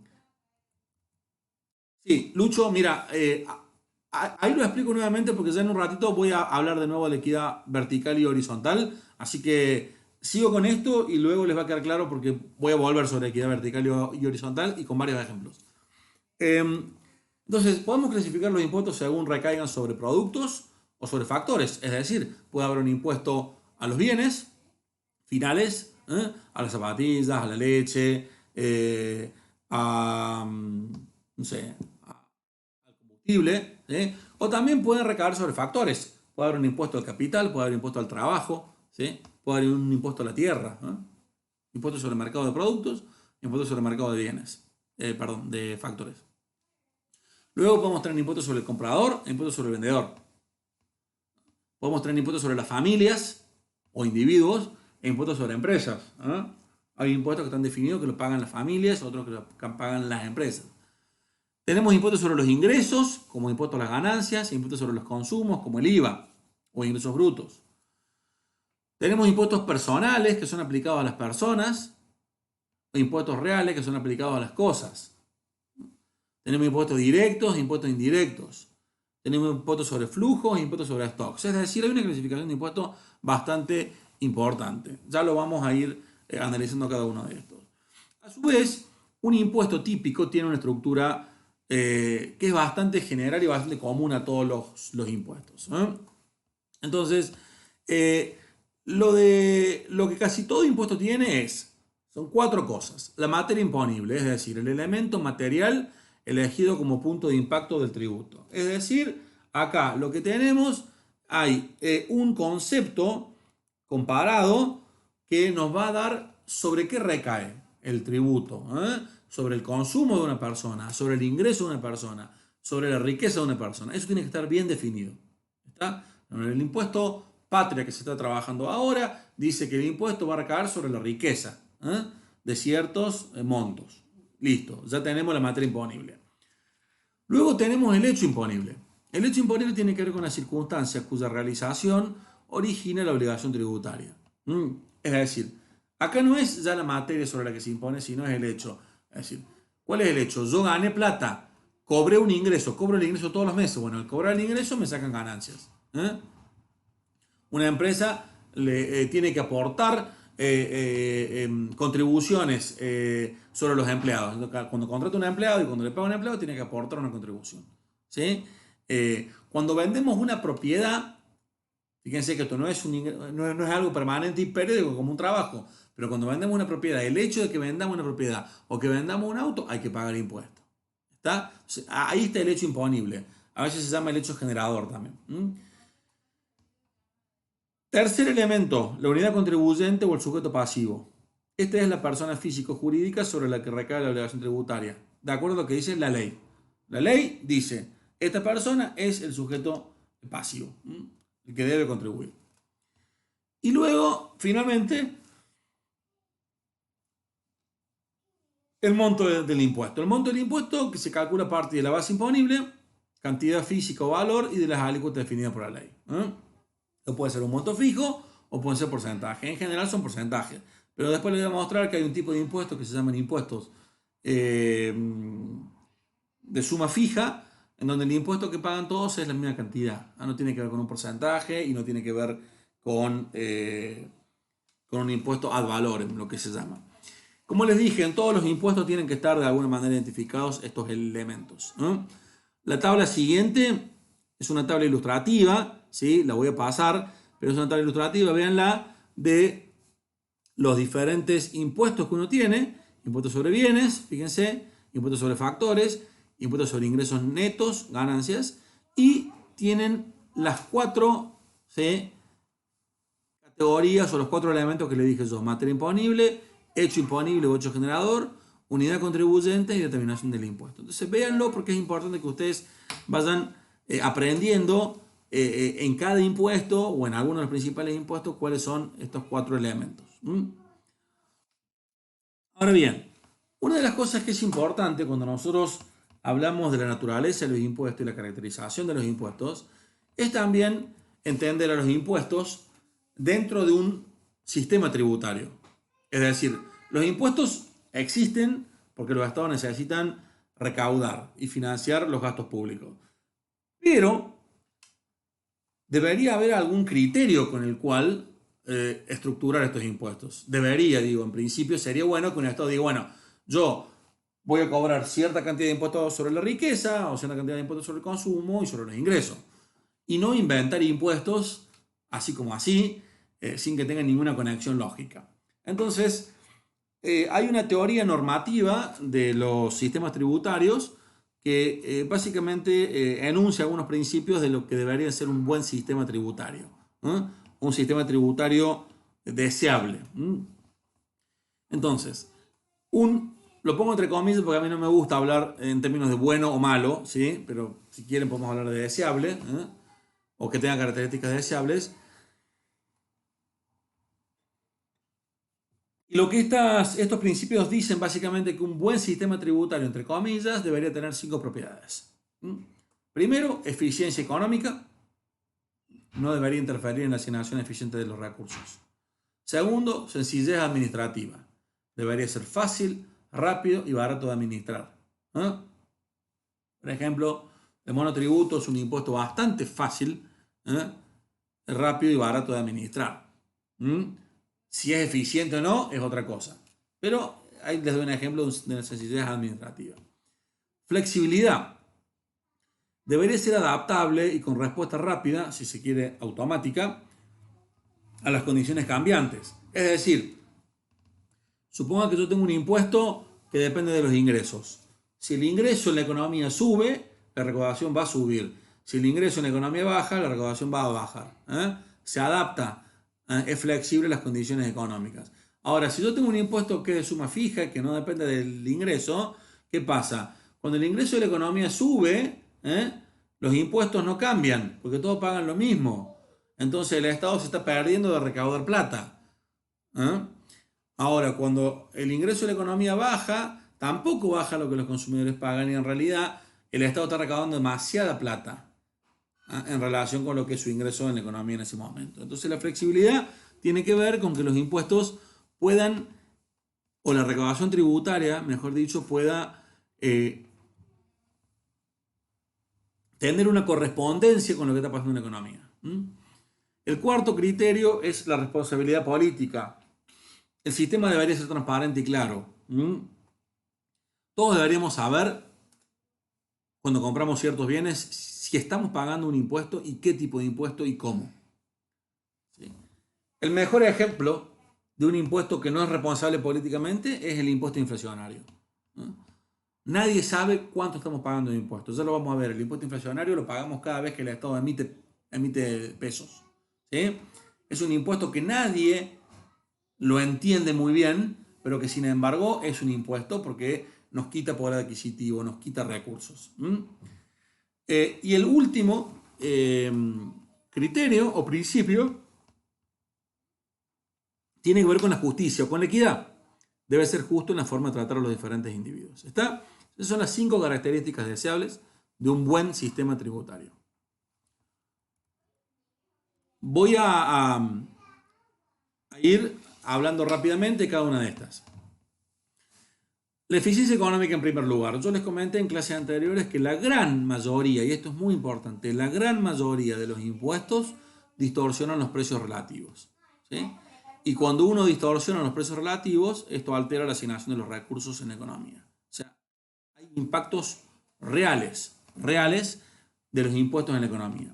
Sí, Lucho, mira, ahí lo explico nuevamente porque ya en un ratito voy a hablar de nuevo de equidad vertical y horizontal, así que sigo con esto y luego les va a quedar claro porque voy a volver sobre equidad vertical y horizontal y con varios ejemplos. Entonces, podemos clasificar los impuestos según recaigan sobre productos o sobre factores, es decir, puede haber un impuesto a los bienes finales, a las zapatillas, a la leche, no sé, al combustible, o también pueden recaer sobre factores. Puede haber un impuesto al capital, puede haber un impuesto al trabajo, ¿sí? Puede haber un impuesto a la tierra, impuesto sobre el mercado de productos, impuesto sobre el mercado de bienes, perdón, de factores. Luego podemos tener impuestos sobre el comprador e impuestos sobre el vendedor. Podemos tener impuestos sobre las familias o individuos e impuestos sobre empresas. Hay impuestos que están definidos que los pagan las familias, otros que los pagan las empresas. Tenemos impuestos sobre los ingresos, como impuestos a las ganancias, impuestos sobre los consumos, como el IVA o ingresos brutos. Tenemos impuestos personales que son aplicados a las personas, o impuestos reales que son aplicados a las cosas. Tenemos impuestos directos e impuestos indirectos. Tenemos impuestos sobre flujos e impuestos sobre stocks. Es decir, hay una clasificación de impuestos bastante importante. Ya lo vamos a ir analizando cada uno de estos. A su vez, un impuesto típico tiene una estructura que es bastante general y bastante común a todos los impuestos. Entonces, lo que casi todo impuesto tiene son cuatro cosas. La materia imponible, es decir, el elemento material elegido como punto de impacto del tributo. Es decir, acá lo que tenemos, hay un concepto comparado que nos va a dar sobre qué recae el tributo, sobre el consumo de una persona, sobre el ingreso de una persona, sobre la riqueza de una persona. Eso tiene que estar bien definido. ¿Está? El impuesto patria que se está trabajando ahora dice que el impuesto va a recaer sobre la riqueza de ciertos montos. Listo, ya tenemos la materia imponible. Luego tenemos el hecho imponible. El hecho imponible tiene que ver con las circunstancias cuya realización origina la obligación tributaria. Es decir, acá no es ya la materia sobre la que se impone, sino es el hecho. Es decir, ¿cuál es el hecho? Yo gané plata, cobré un ingreso, cobro el ingreso todos los meses. Bueno, al cobrar el ingreso me sacan ganancias. Una empresa tiene que aportar contribuciones sobre los empleados. Cuando contrata un empleado y cuando le paga a un empleado, tiene que aportar una contribución. ¿Sí? Cuando vendemos una propiedad, fíjense que esto no es algo permanente y periódico como un trabajo, pero cuando vendemos una propiedad, el hecho de que vendamos una propiedad o que vendamos un auto, hay que pagar impuestos. ¿Está? Ahí está el hecho imponible. A veces se llama el hecho generador también. Tercer elemento, la unidad contribuyente o el sujeto pasivo. Esta es la persona físico-jurídica sobre la que recae la obligación tributaria, de acuerdo a lo que dice la ley. La ley dice, esta persona es el sujeto pasivo, el que debe contribuir. Y luego, finalmente, el monto del impuesto. El monto del impuesto que se calcula a partir de la base imponible, cantidad física o valor y de las alícuotas definidas por la ley. O puede ser un monto fijo o puede ser porcentaje. En general son porcentajes, Pero después les voy a mostrar que hay un tipo de impuestos que se llaman impuestos de suma fija, en donde el impuesto que pagan todos es la misma cantidad. No tiene que ver con un porcentaje y no tiene que ver con un impuesto ad valorem, lo que se llama. Como les dije, en todos los impuestos tienen que estar de alguna manera identificados estos elementos, ¿no? La tabla siguiente es una tabla ilustrativa, ¿sí? La voy a pasar, pero es una tabla ilustrativa, véanla, de los diferentes impuestos que uno tiene: impuestos sobre bienes, fíjense, impuestos sobre factores, impuestos sobre ingresos netos, ganancias, y tienen las 4, ¿sí?, categorías o los 4 elementos que le dije yo: materia imponible, hecho imponible o hecho generador, unidad contribuyente y determinación del impuesto. Entonces véanlo, porque es importante que ustedes vayan aprendiendo en cada impuesto o en algunos de los principales impuestos cuáles son estos 4 elementos. Ahora bien, una de las cosas que es importante cuando nosotros hablamos de la naturaleza de los impuestos y la caracterización de los impuestos es también entender a los impuestos dentro de un sistema tributario. Es decir, los impuestos existen porque los estados necesitan recaudar y financiar los gastos públicos. Pero debería haber algún criterio con el cual estructurar estos impuestos. Debería, digo, en principio sería bueno que un estado diga, bueno, yo voy a cobrar cierta cantidad de impuestos sobre la riqueza o cierta cantidad de impuestos sobre el consumo y sobre los ingresos. Y no inventar impuestos así como así, sin que tengan ninguna conexión lógica. Entonces, hay una teoría normativa de los sistemas tributarios que básicamente enuncia algunos principios de lo que debería ser un buen sistema tributario, ¿no? Un sistema tributario deseable. Entonces, lo pongo entre comillas porque a mí no me gusta hablar en términos de bueno o malo, ¿sí? Pero si quieren podemos hablar de deseable, o que tenga características deseables. Y lo que estos principios dicen básicamente que un buen sistema tributario, entre comillas, debería tener 5 propiedades. Primero, eficiencia económica. No debería interferir en la asignación eficiente de los recursos. Segundo, sencillez administrativa. Debería ser fácil, rápido y barato de administrar. Por ejemplo, el monotributo es un impuesto bastante fácil, rápido y barato de administrar. Si es eficiente o no, es otra cosa. Pero ahí les doy un ejemplo de una sencillez administrativa. Flexibilidad. Debería ser adaptable y con respuesta rápida, si se quiere automática, a las condiciones cambiantes. Es decir, suponga que yo tengo un impuesto que depende de los ingresos. Si el ingreso en la economía sube, la recaudación va a subir. Si el ingreso en la economía baja, la recaudación va a bajar. Se adapta, es flexible a las condiciones económicas. Ahora, si yo tengo un impuesto que es de suma fija, que no depende del ingreso, ¿qué pasa? Cuando el ingreso de la economía sube, los impuestos no cambian, porque todos pagan lo mismo. Entonces el Estado se está perdiendo de recaudar plata. Ahora, cuando el ingreso de la economía baja, tampoco baja lo que los consumidores pagan y en realidad el Estado está recaudando demasiada plata en relación con lo que es su ingreso en la economía en ese momento. Entonces la flexibilidad tiene que ver con que los impuestos puedan, o la recaudación tributaria, mejor dicho, pueda tener una correspondencia con lo que está pasando en la economía. El cuarto criterio es la responsabilidad política. El sistema debería ser transparente y claro. Todos deberíamos saber, cuando compramos ciertos bienes, si estamos pagando un impuesto y qué tipo de impuesto y cómo. ¿Sí? El mejor ejemplo de un impuesto que no es responsable políticamente es el impuesto inflacionario. Nadie sabe cuánto estamos pagando de impuestos. Ya lo vamos a ver. El impuesto inflacionario lo pagamos cada vez que el Estado emite pesos. ¿Sí? Es un impuesto que nadie lo entiende muy bien, pero que sin embargo es un impuesto porque nos quita poder adquisitivo, nos quita recursos. Y el último criterio o principio tiene que ver con la justicia o con la equidad. Debe ser justo en la forma de tratar a los diferentes individuos. ¿Está? Esas son las 5 características deseables de un buen sistema tributario. Voy a ir hablando rápidamente de cada una de estas. La eficiencia económica en primer lugar. Yo les comenté en clases anteriores que la gran mayoría, y esto es muy importante, la gran mayoría de los impuestos distorsionan los precios relativos, ¿sí? Y cuando uno distorsiona los precios relativos, esto altera la asignación de los recursos en la economía. O sea, hay impactos reales de los impuestos en la economía,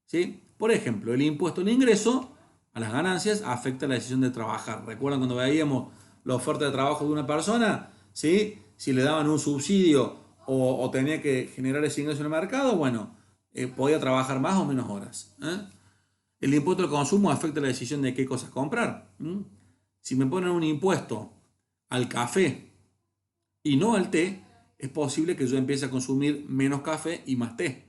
¿sí? Por ejemplo, el impuesto al ingreso, a las ganancias, afecta la decisión de trabajar. ¿Recuerdan cuando veíamos la oferta de trabajo de una persona? ¿Sí? Si le daban un subsidio o tenía que generar ese ingreso en el mercado, bueno, podía trabajar más o menos horas. El impuesto al consumo afecta la decisión de qué cosas comprar. Si me ponen un impuesto al café y no al té, es posible que yo empiece a consumir menos café y más té.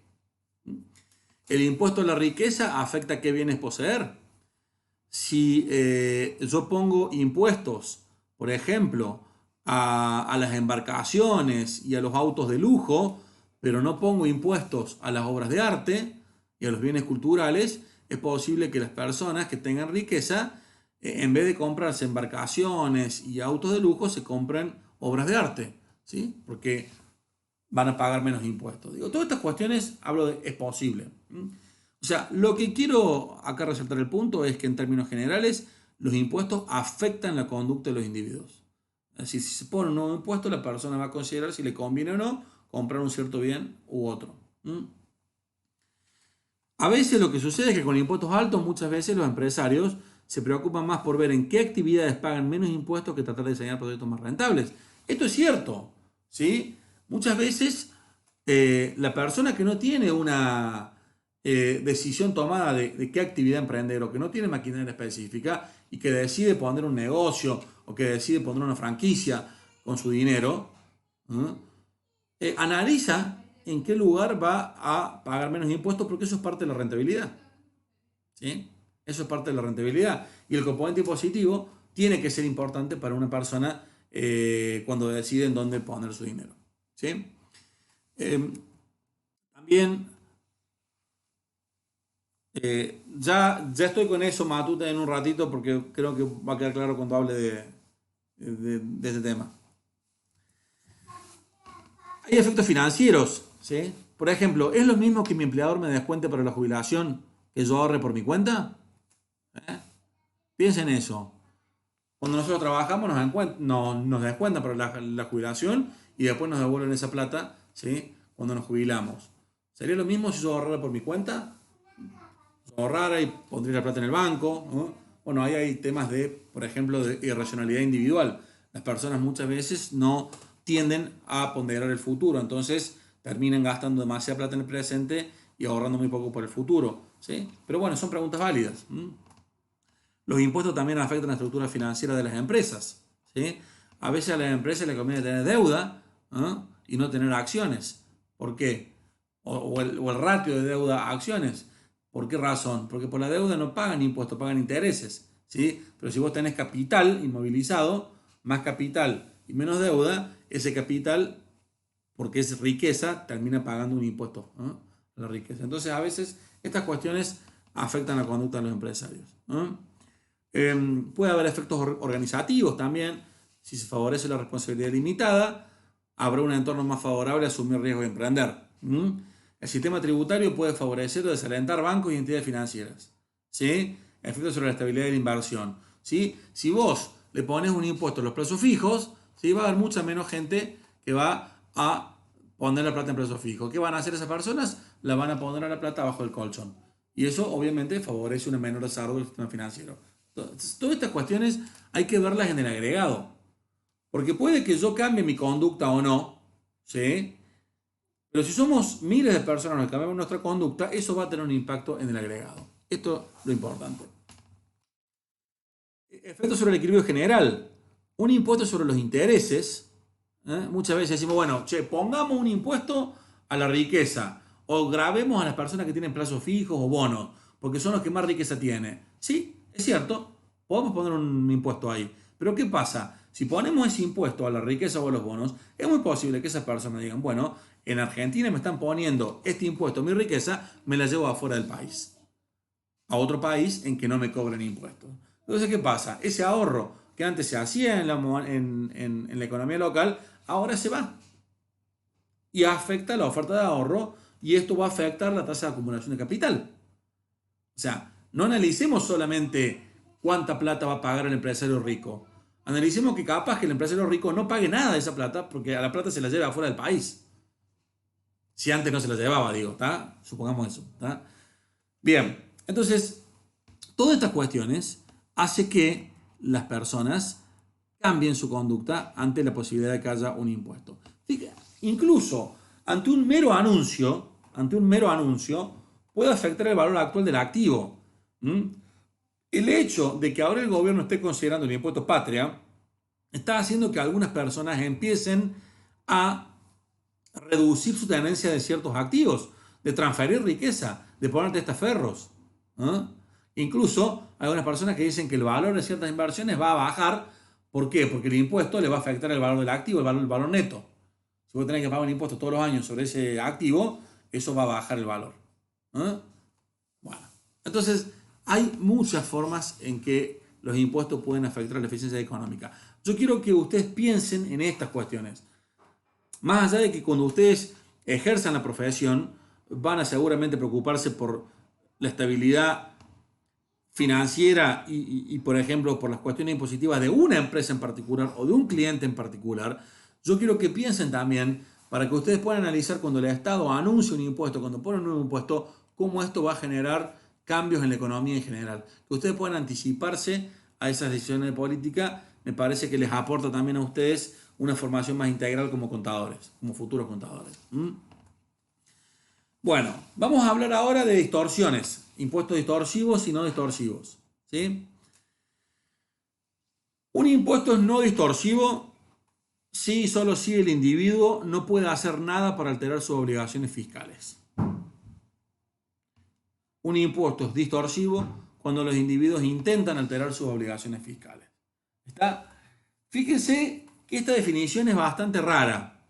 El impuesto a la riqueza afecta a qué bienes poseer. Si yo pongo impuestos, por ejemplo, a las embarcaciones y a los autos de lujo, pero no pongo impuestos a las obras de arte y a los bienes culturales, es posible que las personas que tengan riqueza, en vez de comprarse embarcaciones y autos de lujo, se compren obras de arte, ¿sí? Porque van a pagar menos impuestos. Digo, todas estas cuestiones, hablo de, es posible. O sea, lo que quiero acá resaltar el punto es que en términos generales, los impuestos afectan la conducta de los individuos. Es decir, si se pone un nuevo impuesto, la persona va a considerar si le conviene o no comprar un cierto bien u otro. A veces lo que sucede es que con impuestos altos, muchas veces los empresarios se preocupan más por ver en qué actividades pagan menos impuestos que tratar de diseñar proyectos más rentables. Esto es cierto, ¿sí? Muchas veces la persona que no tiene una decisión tomada de qué actividad emprender o que no tiene maquinaria específica y que decide poner un negocio o que decide poner una franquicia con su dinero, analiza en qué lugar va a pagar menos impuestos porque eso es parte de la rentabilidad. ¿Sí? Eso es parte de la rentabilidad. Y el componente impositivo tiene que ser importante para una persona cuando decide en dónde poner su dinero. ¿Sí? También, ya estoy con eso, Matute, en un ratito porque creo que va a quedar claro cuando hable de este tema. Hay efectos financieros, ¿sí? Por ejemplo, ¿es lo mismo que mi empleador me descuente para la jubilación que yo ahorre por mi cuenta? Piensen en eso. Cuando nosotros trabajamos nos descuentan para la jubilación y después nos devuelven esa plata, ¿sí? Cuando nos jubilamos. ¿Sería lo mismo si yo ahorrara por mi cuenta? Yo ahorrara y pondría la plata en el banco, ¿no? Bueno, ahí hay temas de, por ejemplo, de irracionalidad individual. Las personas muchas veces no tienden a ponderar el futuro, entonces terminan gastando demasiada plata en el presente y ahorrando muy poco por el futuro, ¿sí? Pero bueno, son preguntas válidas. Los impuestos también afectan la estructura financiera de las empresas, ¿sí? A veces a las empresas les conviene tener deuda, y no tener acciones. ¿Por qué? O el ratio de deuda a acciones. ¿Por qué razón? Porque por la deuda no pagan impuestos, pagan intereses, ¿sí? Pero si vos tenés capital inmovilizado, más capital y menos deuda, ese capital, porque es riqueza, termina pagando un impuesto, ¿no? A la riqueza. Entonces, a veces estas cuestiones afectan la conducta de los empresarios, ¿no? Puede haber efectos organizativos también. Si se favorece la responsabilidad limitada, habrá un entorno más favorable a asumir riesgos y emprender. El sistema tributario puede favorecer o desalentar bancos y entidades financieras, ¿sí? Efectos sobre la estabilidad de la inversión, ¿sí? Si vos le pones un impuesto a los plazos fijos, ¿sí? Va a haber mucha menos gente que va a poner la plata en plazos fijos. ¿Qué van a hacer esas personas? La van a poner a la plata bajo el colchón. Y eso obviamente favorece un menor desarrollo del sistema financiero. Entonces, todas estas cuestiones hay que verlas en el agregado. Porque puede que yo cambie mi conducta o no, ¿sí? Pero si somos miles de personas los que cambiamos nuestra conducta, eso va a tener un impacto en el agregado. Esto es lo importante. Efecto sobre el equilibrio general. Un impuesto sobre los intereses. Muchas veces decimos, bueno, pongamos un impuesto a la riqueza o gravemos a las personas que tienen plazos fijos o bonos, porque son los que más riqueza tienen. Sí, es cierto, podemos poner un impuesto ahí. Pero ¿qué pasa? Si ponemos ese impuesto a la riqueza o a los bonos, es muy posible que esas personas digan, bueno, en Argentina me están poniendo este impuesto a mi riqueza, me la llevo afuera del país. A otro país en que no me cobren impuestos. Entonces, ¿qué pasa? Ese ahorro que antes se hacía en la economía local, ahora se va y afecta la oferta de ahorro y esto va a afectar la tasa de acumulación de capital. O sea, no analicemos solamente cuánta plata va a pagar el empresario rico. Analicemos que capaz que el empresario rico no pague nada de esa plata porque a la plata se la lleva afuera del país. Si antes no se la llevaba, digo, ¿está? Supongamos eso, ¿está? Bien, entonces, todas estas cuestiones hacen que las personas cambien su conducta ante la posibilidad de que haya un impuesto. Incluso ante un mero anuncio, puede afectar el valor actual del activo. ¿Mm? El hecho de que ahora el gobierno esté considerando el impuesto patria está haciendo que algunas personas empiecen a reducir su tenencia de ciertos activos, de transferir riqueza, de poner testaferros. ¿Eh? Incluso hay algunas personas que dicen que el valor de ciertas inversiones va a bajar. ¿Por qué? Porque el impuesto le va a afectar el valor del activo, el valor neto. Si vos tenés que pagar un impuesto todos los años sobre ese activo, eso va a bajar el valor. ¿Eh? Bueno, entonces hay muchas formas en que los impuestos pueden afectar la eficiencia económica. Yo quiero que ustedes piensen en estas cuestiones. Más allá de que cuando ustedes ejerzan la profesión, van a seguramente preocuparse por la estabilidad financiera por ejemplo, por las cuestiones impositivas de una empresa en particular o de un cliente en particular. Yo quiero que piensen también para que ustedes puedan analizar cuando el Estado anuncia un impuesto, cuando pone un nuevo impuesto, cómo esto va a generar cambios en la economía en general. Que ustedes puedan anticiparse a esas decisiones de política, me parece que les aporta también a ustedes una formación más integral como contadores, como futuros contadores. Bueno, vamos a hablar ahora de distorsiones, impuestos distorsivos y no distorsivos. ¿Sí? Un impuesto es no distorsivo si y solo si el individuo no puede hacer nada para alterar sus obligaciones fiscales. Un impuesto es distorsivo cuando los individuos intentan alterar sus obligaciones fiscales. ¿Está? Fíjense que esta definición es bastante rara.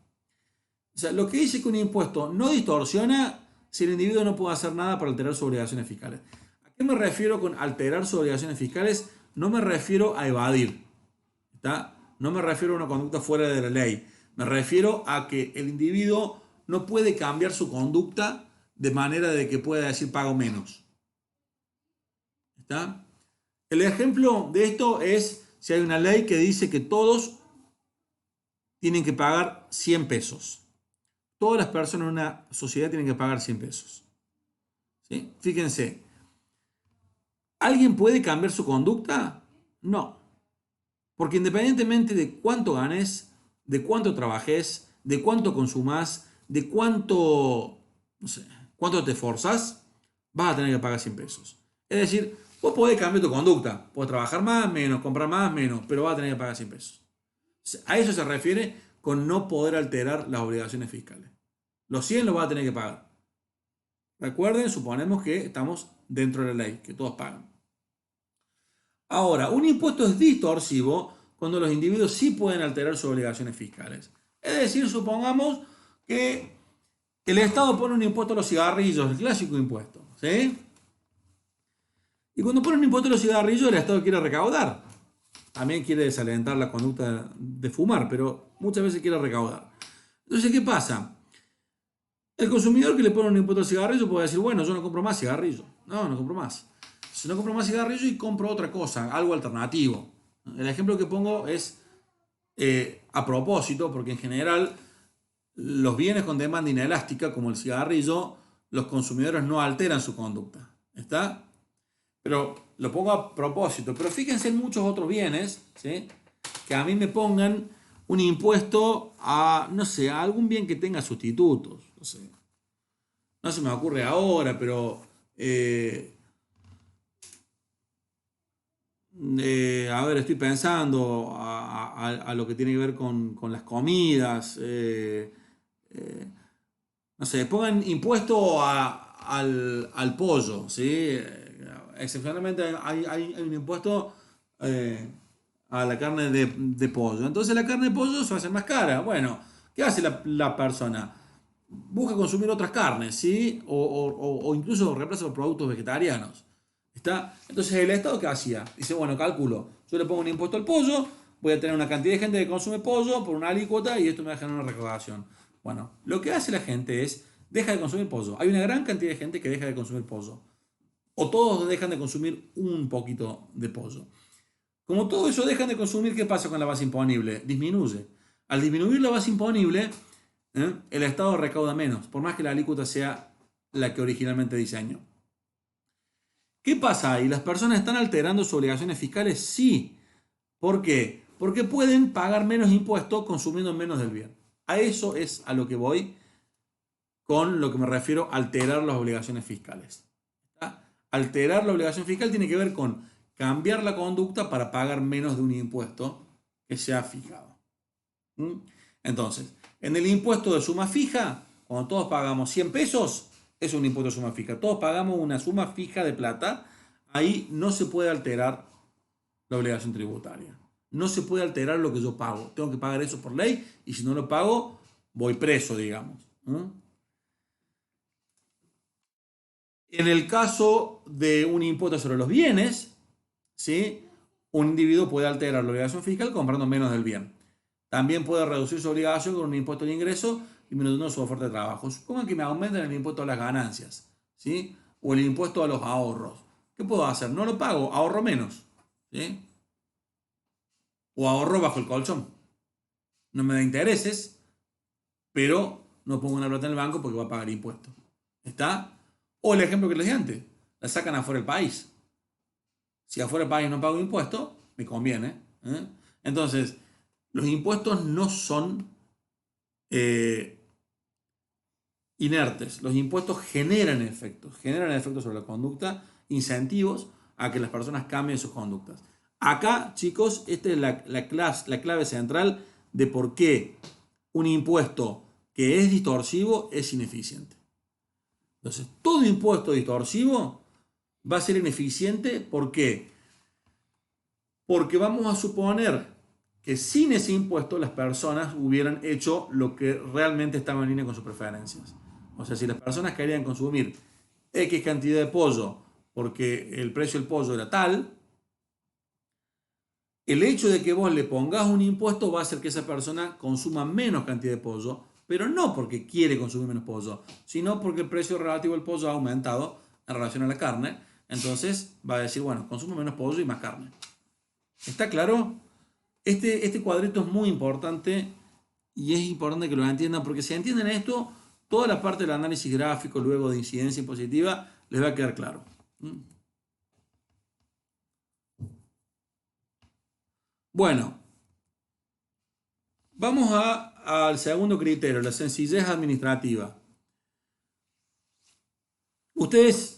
O sea, lo que dice que un impuesto no distorsiona si el individuo no puede hacer nada para alterar sus obligaciones fiscales. ¿A qué me refiero con alterar sus obligaciones fiscales? No me refiero a evadir. ¿Está? No me refiero a una conducta fuera de la ley. Me refiero a que el individuo no puede cambiar su conducta de manera de que pueda decir pago menos. ¿Está? El ejemplo de esto es si hay una ley que dice que todos tienen que pagar 100 pesos. Todas las personas en una sociedad tienen que pagar 100 pesos. ¿Sí? Fíjense, ¿alguien puede cambiar su conducta? No. Porque independientemente de cuánto ganes, de cuánto trabajes, de cuánto consumas, de cuánto, no sé, cuánto te esforzas, vas a tener que pagar 100 pesos. Es decir, vos podés cambiar tu conducta. Podés trabajar más, menos, comprar más, menos, pero vas a tener que pagar 100 pesos. A eso se refiere con no poder alterar las obligaciones fiscales. Los 100 los vas a tener que pagar. Recuerden, suponemos que estamos dentro de la ley, que todos pagan. Ahora, un impuesto es distorsivo cuando los individuos sí pueden alterar sus obligaciones fiscales. Es decir, supongamos que el Estado pone un impuesto a los cigarrillos, el clásico impuesto, ¿sí? Y cuando pone un impuesto a los cigarrillos, el Estado quiere recaudar. También quiere desalentar la conducta de fumar, pero muchas veces quiere recaudar. Entonces, ¿qué pasa? El consumidor que le pone un impuesto al cigarrillo puede decir, bueno, yo no compro más cigarrillo. No compro más. Si no compro más cigarrillo y compro otra cosa, algo alternativo. El ejemplo que pongo es a propósito, porque en general los bienes con demanda inelástica, como el cigarrillo, los consumidores no alteran su conducta. ¿Está? Pero lo pongo a propósito. Pero fíjense en muchos otros bienes, ¿sí? Que a mí me pongan un impuesto a, no sé, a algún bien que tenga sustitutos. No se me ocurre ahora, pero a ver, estoy pensando a lo que tiene que ver con las comidas. No sé, pongan impuesto al pollo, ¿sí? Excepcionalmente hay un impuesto a la carne de pollo. Entonces la carne de pollo se va a hacer más cara. Bueno, ¿qué hace la persona? Busca consumir otras carnes, ¿sí? O incluso reemplaza los productos vegetarianos. ¿Está? Entonces el Estado, ¿qué hacía? Dice, bueno, calculo, yo le pongo un impuesto al pollo, voy a tener una cantidad de gente que consume pollo por una alícuota y esto me va a generar una recaudación. Bueno, lo que hace la gente es, deja de consumir pollo. Hay una gran cantidad de gente que deja de consumir pollo. O todos dejan de consumir un poquito de pollo. Como todo eso dejan de consumir, ¿qué pasa con la base imponible? Disminuye. Al disminuir la base imponible, el Estado recauda menos, por más que la alícuota sea la que originalmente diseñó. ¿Qué pasa ahí? ¿Las personas están alterando sus obligaciones fiscales? Sí. ¿Por qué? Porque pueden pagar menos impuestos consumiendo menos del bien. A eso es a lo que voy con lo que me refiero a alterar las obligaciones fiscales. ¿Está? Alterar la obligación fiscal tiene que ver con cambiar la conducta para pagar menos de un impuesto que se ha fijado. Entonces, en el impuesto de suma fija, cuando todos pagamos 100 pesos, es un impuesto de suma fija. Todos pagamos una suma fija de plata. Ahí no se puede alterar la obligación tributaria. No se puede alterar lo que yo pago. Tengo que pagar eso por ley y si no lo pago, voy preso, digamos. En el caso de un impuesto sobre los bienes, ¿sí? Un individuo puede alterar la obligación fiscal comprando menos del bien. También puede reducir su obligación con un impuesto al ingreso disminuyendo su oferta de trabajo. Supongan que me aumentan el impuesto a las ganancias, ¿sí? O el impuesto a los ahorros. ¿Qué puedo hacer? No lo pago, ahorro menos, ¿sí? O ahorro bajo el colchón. No me da intereses, pero no pongo una plata en el banco porque va a pagar impuestos. ¿Está? O el ejemplo que les di antes, la sacan afuera del país. Si afuera del país no pago impuestos, me conviene. Entonces, los impuestos no son inertes. Los impuestos generan efectos sobre la conducta, incentivos a que las personas cambien sus conductas. Acá, chicos, esta es la clave central de por qué un impuesto que es distorsivo es ineficiente. Entonces, todo impuesto distorsivo va a ser ineficiente. ¿Por qué? Porque vamos a suponer que sin ese impuesto las personas hubieran hecho lo que realmente estaba en línea con sus preferencias. O sea, si las personas querían consumir X cantidad de pollo porque el precio del pollo era tal, el hecho de que vos le pongas un impuesto va a hacer que esa persona consuma menos cantidad de pollo, pero no porque quiere consumir menos pollo, sino porque el precio relativo del pollo ha aumentado en relación a la carne. Entonces va a decir, bueno, consumo menos pollo y más carne. ¿Está claro? Este cuadrito es muy importante y es importante que lo entiendan porque si entienden esto, toda la parte del análisis gráfico luego de incidencia impositiva les va a quedar claro. Bueno, vamos al segundo criterio, la sencillez administrativa. Ustedes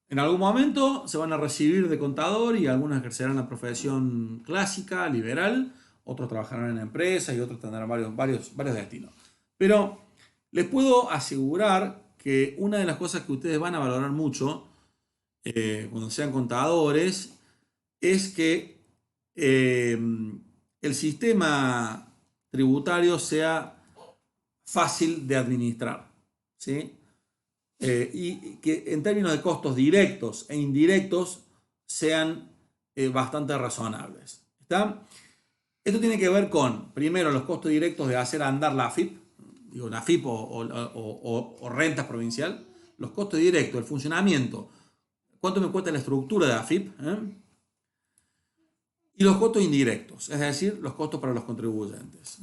en algún momento se van a recibir de contador y algunos ejercerán la profesión clásica, liberal, otros trabajarán en empresas y otros tendrán varios destinos. Pero les puedo asegurar que una de las cosas que ustedes van a valorar mucho cuando sean contadores es que el sistema tributario sea fácil de administrar, ¿sí? Y que en términos de costos directos e indirectos sean bastante razonables. ¿Está? Esto tiene que ver con, primero, los costos directos de hacer andar la AFIP, digo, la AFIP o rentas provincial, los costos directos, el funcionamiento, cuánto me cuesta la estructura de la AFIP, y los costos indirectos, es decir, los costos para los contribuyentes.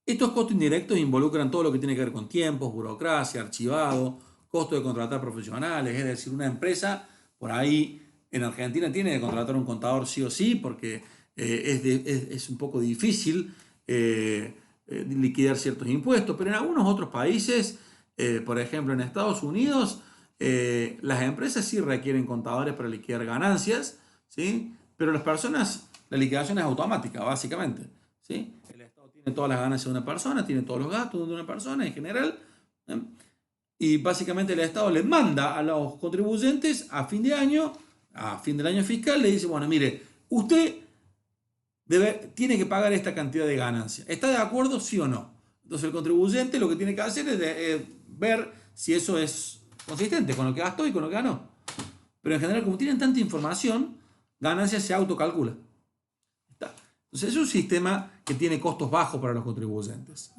Estos costos indirectos involucran todo lo que tiene que ver con tiempos, burocracia, archivado, costo de contratar profesionales, es decir, una empresa por ahí en Argentina tiene que contratar un contador sí o sí porque es un poco difícil liquidar ciertos impuestos, pero en algunos otros países, por ejemplo en Estados Unidos, las empresas sí requieren contadores para liquidar ganancias, ¿sí? Pero las personas, la liquidación es automática, básicamente, ¿sí? El Estado tiene todas las ganancias de una persona, tiene todos los gastos de una persona en general, ¿eh? Y básicamente el Estado le manda a los contribuyentes a fin de año, a fin del año fiscal, le dice, bueno, mire, usted tiene que pagar esta cantidad de ganancias. ¿Está de acuerdo, sí o no? Entonces el contribuyente lo que tiene que hacer es ver si eso es consistente con lo que gastó y con lo que ganó. pero en general, como tienen tanta información, ganancia se autocalcula. ¿Está? Entonces es un sistema que tiene costos bajos para los contribuyentes.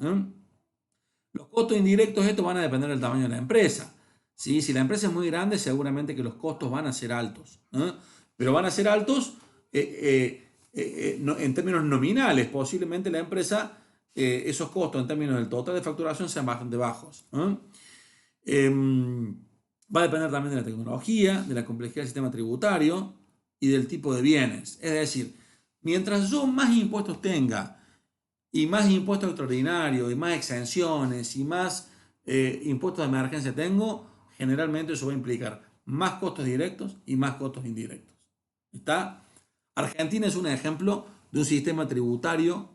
Los costos indirectos, estos van a depender del tamaño de la empresa. ¿Sí? Si la empresa es muy grande, seguramente que los costos van a ser altos. Pero van a ser altos en términos nominales. Posiblemente la empresa, esos costos en términos del total de facturación sean bastante bajos. Va a depender también de la tecnología, de la complejidad del sistema tributario y del tipo de bienes. Es decir, mientras yo más impuestos tenga y más impuestos extraordinarios y más exenciones y más impuestos de emergencia tengo, generalmente eso va a implicar más costos directos y más costos indirectos. ¿Está? Argentina es un ejemplo de un sistema tributario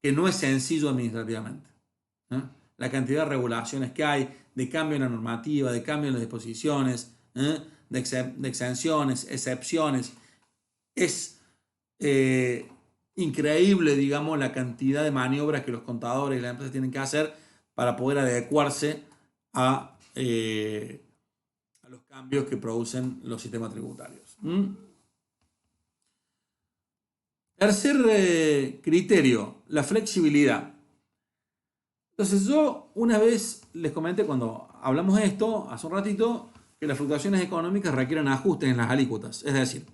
que no es sencillo administrativamente. La cantidad de regulaciones que hay, de cambio en la normativa, de cambio en las disposiciones, de exenciones, excepciones, es increíble, digamos, la cantidad de maniobras que los contadores y las empresas tienen que hacer para poder adecuarse a los cambios que producen los sistemas tributarios. Tercer criterio, la flexibilidad. Entonces yo una vez les comenté cuando hablamos de esto, hace un ratito, que las fluctuaciones económicas requieren ajustes en las alícuotas. Es decir,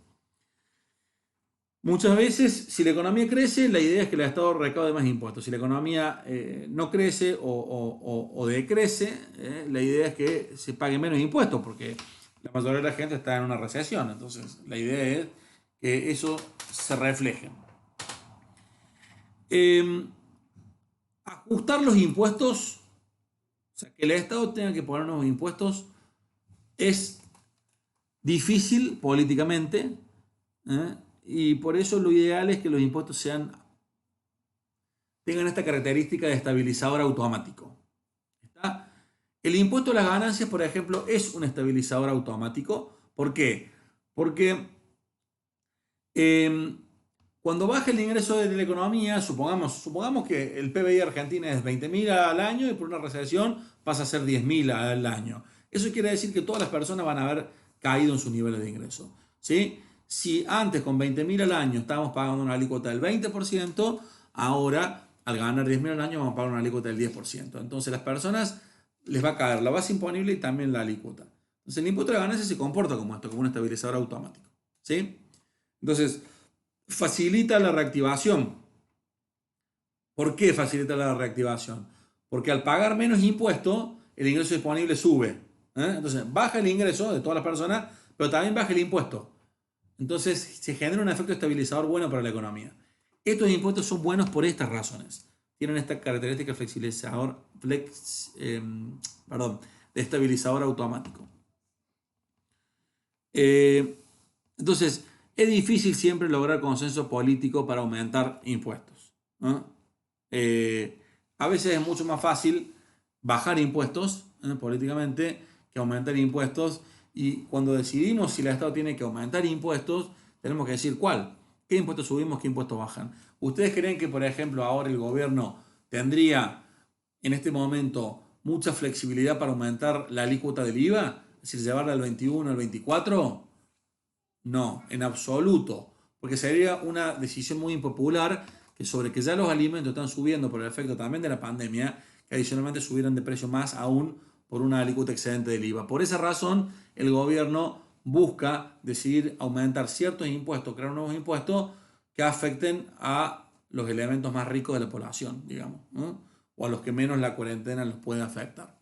muchas veces si la economía crece, la idea es que el Estado recaude más impuestos. Si la economía no crece o decrece, la idea es que se pague menos impuestos porque la mayoría de la gente está en una recesión. Entonces la idea es que eso se refleje. Ajustar los impuestos, o sea, que el Estado tenga que poner nuevos impuestos, es difícil políticamente, y por eso lo ideal es que los impuestos tengan esta característica de estabilizador automático. ¿Está? El impuesto a las ganancias, por ejemplo, es un estabilizador automático. ¿Por qué? Porque cuando baja el ingreso de la economía, supongamos que el PBI argentino es 20.000 al año y por una recesión pasa a ser 10.000 al año. Eso quiere decir que todas las personas van a haber caído en sus niveles de ingreso. ¿Sí? Si antes con 20.000 al año estábamos pagando una alícuota del 20%, ahora al ganar 10.000 al año vamos a pagar una alícuota del 10%. Entonces las personas les va a caer la base imponible y también la alícuota. Entonces el impuesto a la ganancia se comporta como esto, como un estabilizador automático. ¿Sí? Entonces facilita la reactivación. ¿Por qué facilita la reactivación? Porque al pagar menos impuestos, el ingreso disponible sube. Entonces baja el ingreso de todas las personas, pero también baja el impuesto. Entonces se genera un efecto estabilizador bueno para la economía. Estos impuestos son buenos por estas razones. Tienen esta característica de estabilizador automático. Entonces, es difícil siempre lograr consenso político para aumentar impuestos. A veces es mucho más fácil bajar impuestos políticamente que aumentar impuestos. Y cuando decidimos si el Estado tiene que aumentar impuestos, tenemos que decir cuál. ¿Qué impuestos subimos? ¿Qué impuestos bajan? ¿Ustedes creen que, por ejemplo, ahora el gobierno tendría en este momento mucha flexibilidad para aumentar la alícuota del IVA? Es decir, llevarla al 21, al 24. No, en absoluto, porque sería una decisión muy impopular sobre que ya los alimentos están subiendo por el efecto también de la pandemia, que adicionalmente subieran de precio más aún por una alícuota excedente del IVA. Por esa razón, el gobierno busca decidir aumentar ciertos impuestos, crear nuevos impuestos que afecten a los elementos más ricos de la población, digamos, ¿no? O a los que menos la cuarentena los puede afectar.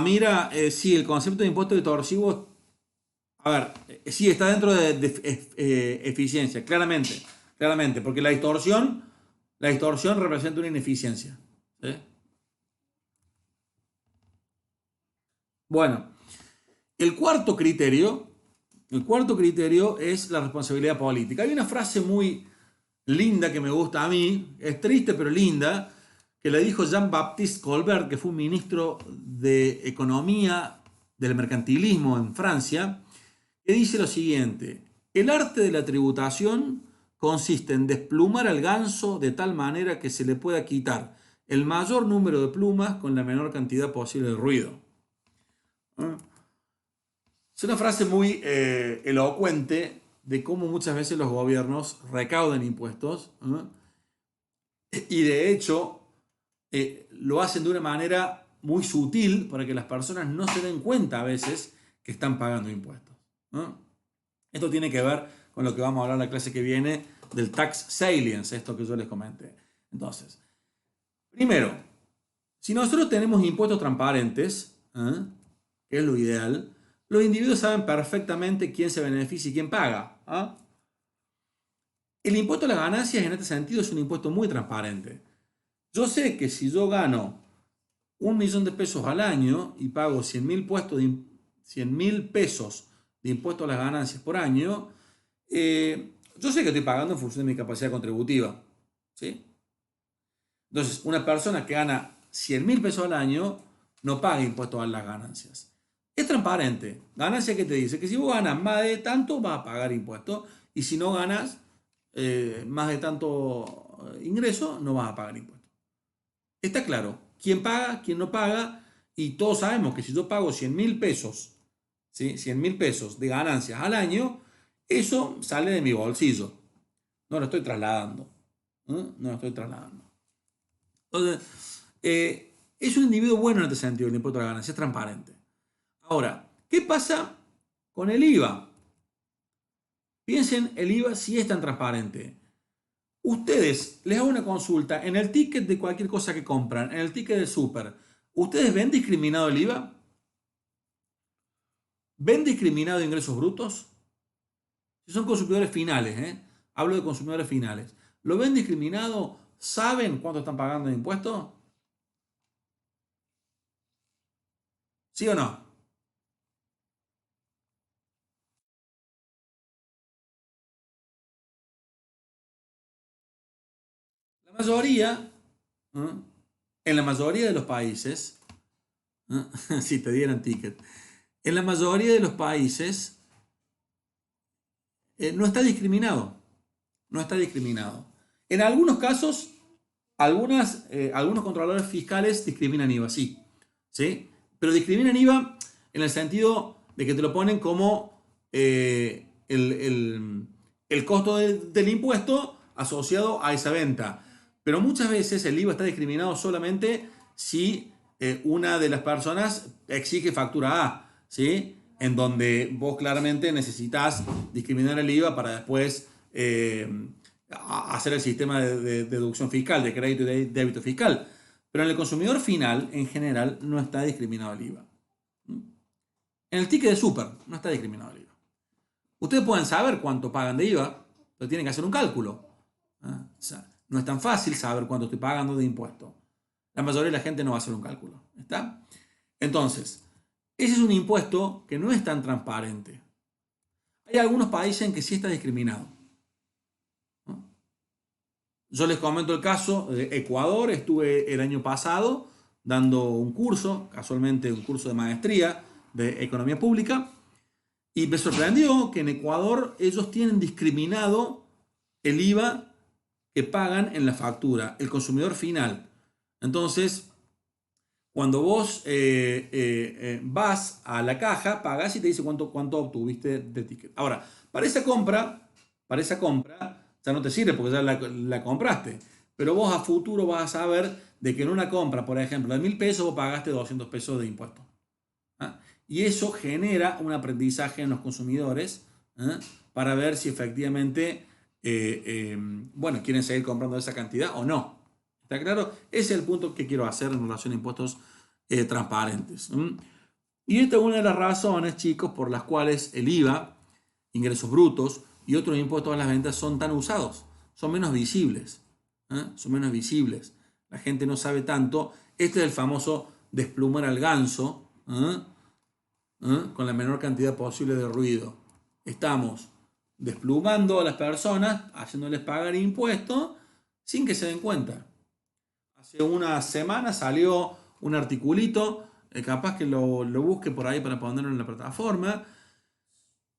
Mira, sí, el concepto de impuesto distorsivo, a ver, sí está dentro de eficiencia, claramente, porque la distorsión representa una ineficiencia. ¿Sí? Bueno, el cuarto criterio, el cuarto criterio es la responsabilidad política. Hay una frase muy linda que me gusta a mí, es triste pero linda, que la dijo Jean-Baptiste Colbert, que fue un ministro de Economía del mercantilismo en Francia, que dice lo siguiente: el arte de la tributación consiste en desplumar al ganso de tal manera que se le pueda quitar el mayor número de plumas con la menor cantidad posible de ruido. Es una frase muy elocuente de cómo muchas veces los gobiernos recaudan impuestos, y de hecho lo hacen de una manera muy sutil para que las personas no se den cuenta a veces que están pagando impuestos. Esto tiene que ver con lo que vamos a hablar en la clase que viene del tax salience, esto que yo les comenté. Entonces, primero, si nosotros tenemos impuestos transparentes, que es lo ideal, los individuos saben perfectamente quién se beneficia y quién paga. El impuesto a las ganancias en este sentido es un impuesto muy transparente. Yo sé que si yo gano 1.000.000 de pesos al año y pago 100.000 pesos de impuesto a las ganancias por año, yo sé que estoy pagando en función de mi capacidad contributiva. ¿Sí? Entonces, una persona que gana 100.000 pesos al año no paga impuestos a las ganancias. Es transparente. Ganancia que te dice que si vos ganas más de tanto, vas a pagar impuestos. Y si no ganas más de tanto ingreso, no vas a pagar impuestos. Está claro. ¿Quién paga? ¿Quién no paga? Y todos sabemos que si yo pago 100.000 pesos, ¿sí? 100.000 pesos de ganancias al año, eso sale de mi bolsillo. No lo estoy trasladando. No lo estoy trasladando. Entonces, es un individuo bueno en este sentido, el impuesto a la ganancia, es transparente. Ahora, ¿qué pasa con el IVA? Piensen, el IVA sí es tan transparente. Ustedes, les hago una consulta, en el ticket de cualquier cosa que compran, en el ticket del súper, ¿ustedes ven discriminado el IVA? ¿Ven discriminado ingresos brutos? Si son consumidores finales, hablo de consumidores finales. ¿Lo ven discriminado? ¿Saben cuánto están pagando de impuestos? ¿Sí o no? La mayoría, ¿eh? En la mayoría de los países, si te dieran ticket, en la mayoría de los países no está discriminado. No está discriminado. En algunos casos, algunos controladores fiscales discriminan IVA, sí. ¿Sí? Pero discriminan IVA en el sentido de que te lo ponen como el costo del impuesto asociado a esa venta. Pero muchas veces el IVA está discriminado solamente si una de las personas exige factura A, ¿sí? En donde vos claramente necesitas discriminar el IVA para después hacer el sistema de deducción fiscal, de crédito y de débito fiscal. Pero en el consumidor final, en general, no está discriminado el IVA. En el ticket de súper no está discriminado el IVA. Ustedes pueden saber cuánto pagan de IVA, pero tienen que hacer un cálculo. O sea, no es tan fácil saber cuánto estoy pagando de impuesto. La mayoría de la gente no va a hacer un cálculo. ¿Está? Entonces, ese es un impuesto que no es tan transparente. Hay algunos países en que sí está discriminado. Yo les comento el caso de Ecuador. Estuve el año pasado dando un curso, casualmente un curso de maestría de economía pública, y me sorprendió que en Ecuador ellos tienen discriminado el IVA que pagan en la factura, el consumidor final. Entonces, cuando vos vas a la caja, pagas y te dice cuánto obtuviste de ticket. Ahora, para esa compra ya no te sirve porque ya la compraste. Pero vos a futuro vas a saber de que en una compra, por ejemplo, de 1.000 pesos, vos pagaste 200 pesos de impuestos. Y eso genera un aprendizaje en los consumidores para ver si efectivamente quieren seguir comprando esa cantidad o no. ¿Está claro? Ese es el punto que quiero hacer en relación a impuestos transparentes. Y esta es una de las razones, chicos, por las cuales el IVA, ingresos brutos y otros impuestos a las ventas son tan usados. Son menos visibles. Son menos visibles. La gente no sabe tanto. Este es el famoso desplumar al ganso con la menor cantidad posible de ruido. Estamos desplumando a las personas, haciéndoles pagar impuestos sin que se den cuenta. Hace una semana salió un articulito, capaz que lo busque por ahí para ponerlo en la plataforma,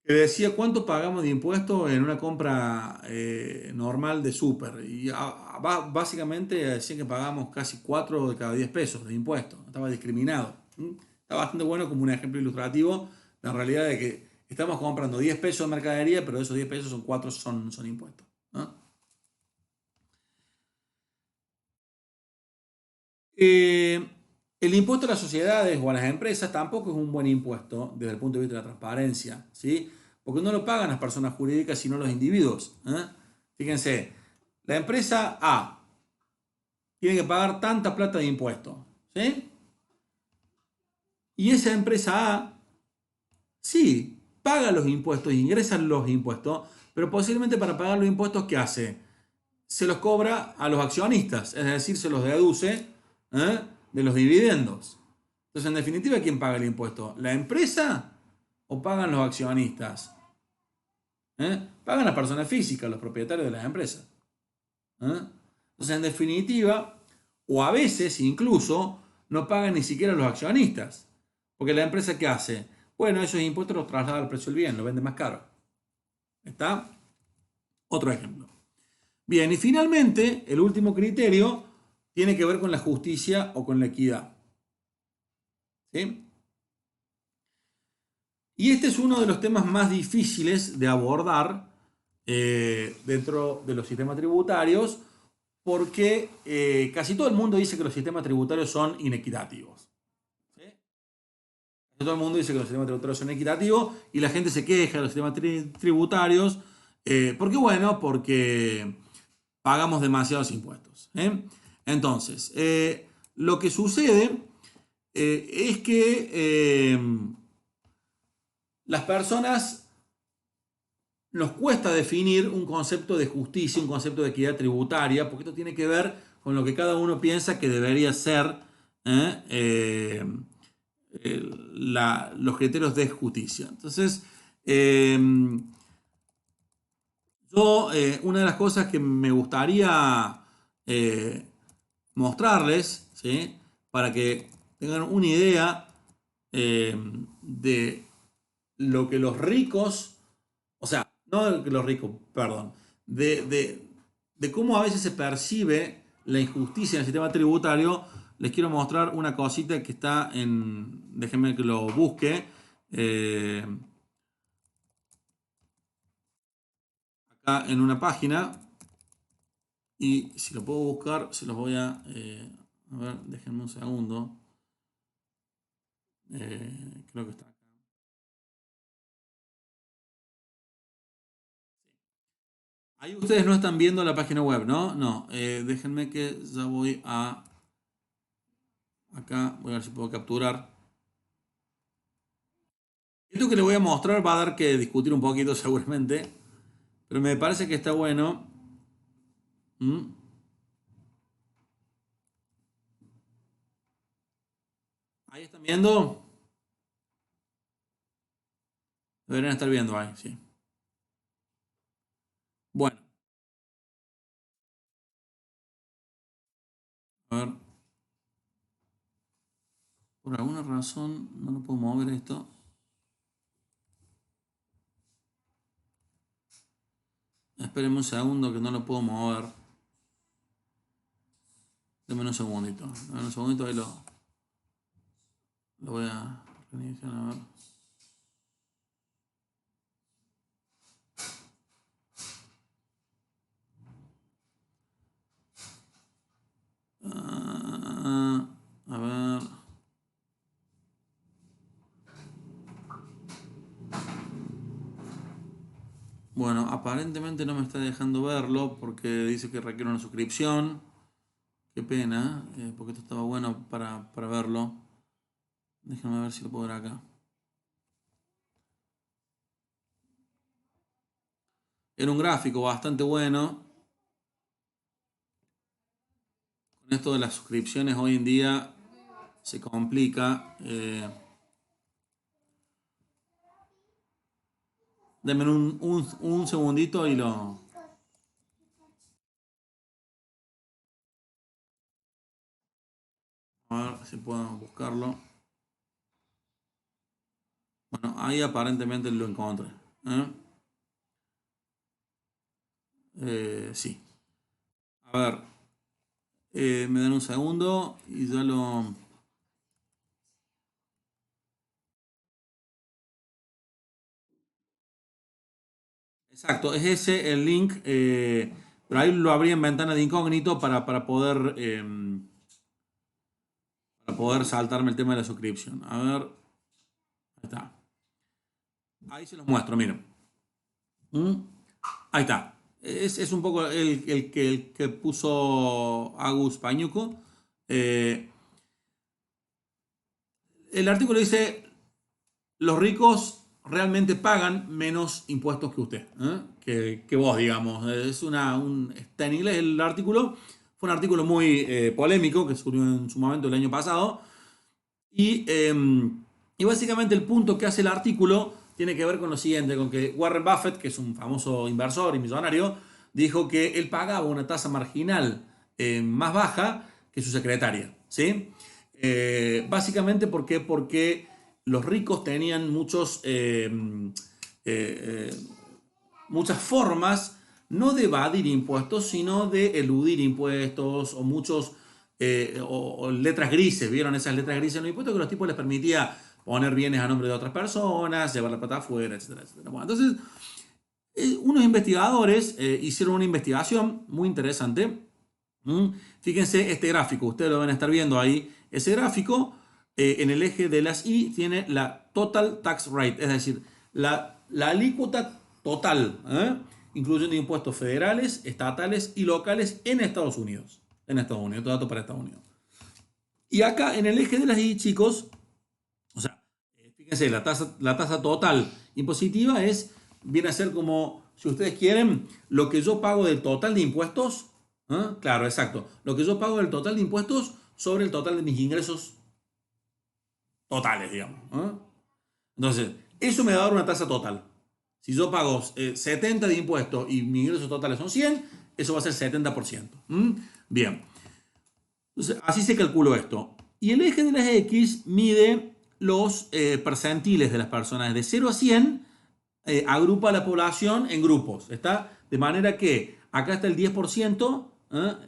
Que decía cuánto pagamos de impuestos en una compra normal de súper. Y básicamente decía que pagamos casi 4 de cada 10 pesos de impuestos. Estaba discriminado. ¿Mm? Está bastante bueno como un ejemplo ilustrativo. La realidad de que estamos comprando 10 pesos de mercadería, pero de esos 10 pesos son 4 son impuestos. ¿No? Eh, el impuesto a las sociedades o a las empresas tampoco es un buen impuesto desde el punto de vista de la transparencia, ¿sí? Porque no lo pagan las personas jurídicas, sino los individuos. Fíjense, la empresa A tiene que pagar tanta plata de impuestos, ¿sí? Y esa empresa A, sí, paga los impuestos, ingresa los impuestos, pero posiblemente para pagar los impuestos, ¿qué hace? Se los cobra a los accionistas, es decir, se los deduce ¿eh? de los dividendos. Entonces, en definitiva, ¿quién paga el impuesto? ¿La empresa o pagan los accionistas? Pagan las personas físicas, los propietarios de las empresas. Entonces, en definitiva, o a veces incluso, no pagan ni siquiera los accionistas. Porque la empresa, ¿qué hace? Bueno, esos impuestos los traslada al precio del bien, lo vende más caro. ¿Está? Otro ejemplo. Bien, y finalmente, el último criterio tiene que ver con la justicia o con la equidad. ¿Sí? Y este es uno de los temas más difíciles de abordar dentro de los sistemas tributarios porque casi todo el mundo dice que los sistemas tributarios son inequitativos. ¿Sí? Todo el mundo dice que los sistemas tributarios son equitativos y la gente se queja de los sistemas tributarios porque, bueno, porque pagamos demasiados impuestos. Entonces, lo que sucede es que las personas nos cuesta definir un concepto de justicia, un concepto de equidad tributaria, porque esto tiene que ver con lo que cada uno piensa que debería ser ¿eh? Los criterios de justicia. Entonces, eh, una de las cosas que me gustaría eh, mostrarles, ¿sí? Para que tengan una idea de lo que los ricos, o sea, no de los ricos, perdón, de cómo a veces se percibe la injusticia en el sistema tributario, les quiero mostrar una cosita que está déjenme que lo busque, eh, acá en una página, y si lo puedo buscar, se los voy a ver, déjenme un segundo, creo que está acá. Ahí ustedes no están viendo la página web, ¿no? No, déjenme que ya voy acá, voy a ver si puedo capturar. Esto que les voy a mostrar va a dar que discutir un poquito seguramente, pero me parece que está bueno. ¿Mm? Ahí están viendo. Deberían estar viendo ahí, sí. Bueno, a ver. Por alguna razón no lo puedo mover esto. Espérenme un segundo que no lo puedo mover. Denme un segundito. Denme un segundito, ahí lo voy a reiniciar, a ver. A ver. Bueno, aparentemente no me está dejando verlo porque dice que requiere una suscripción. Qué pena, porque esto estaba bueno para verlo. Déjame ver si lo puedo ver acá. Era un gráfico bastante bueno. Con esto de las suscripciones hoy en día se complica. Denme un segundito y lo... A ver si puedo buscarlo. Bueno, ahí aparentemente lo encontré. Sí. A ver, me dan un segundo y ya lo... Exacto, es ese el link, pero ahí lo abrí en ventana de incógnito para poder saltarme el tema de la suscripción. A ver, ahí está. Ahí se los muestro, miren. ¿Mm? Ahí está. Es un poco el que puso Agus Pañuco. Eh, el artículo dice, los ricos realmente pagan menos impuestos que usted, que vos, digamos. Está en inglés el artículo. Fue un artículo muy polémico que surgió en su momento el año pasado. Y básicamente el punto que hace el artículo tiene que ver con lo siguiente, con que Warren Buffett, que es un famoso inversor y millonario, dijo que él pagaba una tasa marginal más baja que su secretaria. ¿Sí? Básicamente, ¿por qué? Porque los ricos tenían eh, muchas formas, no de evadir impuestos, sino de eludir impuestos o o letras grises. ¿Vieron esas letras grises en los impuestos que los tipos les permitía poner bienes a nombre de otras personas, llevar la plata afuera, etcétera, etcétera? Bueno, entonces, unos investigadores hicieron una investigación muy interesante. Fíjense este gráfico, ustedes lo van a estar viendo ahí. Ese gráfico, en el eje de las Y, tiene la total tax rate, es decir, la alícuota total, incluyendo impuestos federales, estatales y locales en Estados Unidos. En Estados Unidos, todo dato para Estados Unidos. Y acá en el eje de las Y, chicos, o sea, fíjense, la tasa total impositiva viene a ser como, si ustedes quieren, lo que yo pago del total de impuestos. Claro, exacto. Lo que yo pago del total de impuestos sobre el total de mis ingresos totales, digamos. Entonces, eso me va a dar una tasa total. Si yo pago 70 de impuestos y mis ingresos totales son 100, eso va a ser 70%. Bien. Entonces, así se calculó esto. Y el eje de las X mide los percentiles de las personas. De 0 a 100, agrupa a la población en grupos. ¿Está? De manera que acá está el 10%,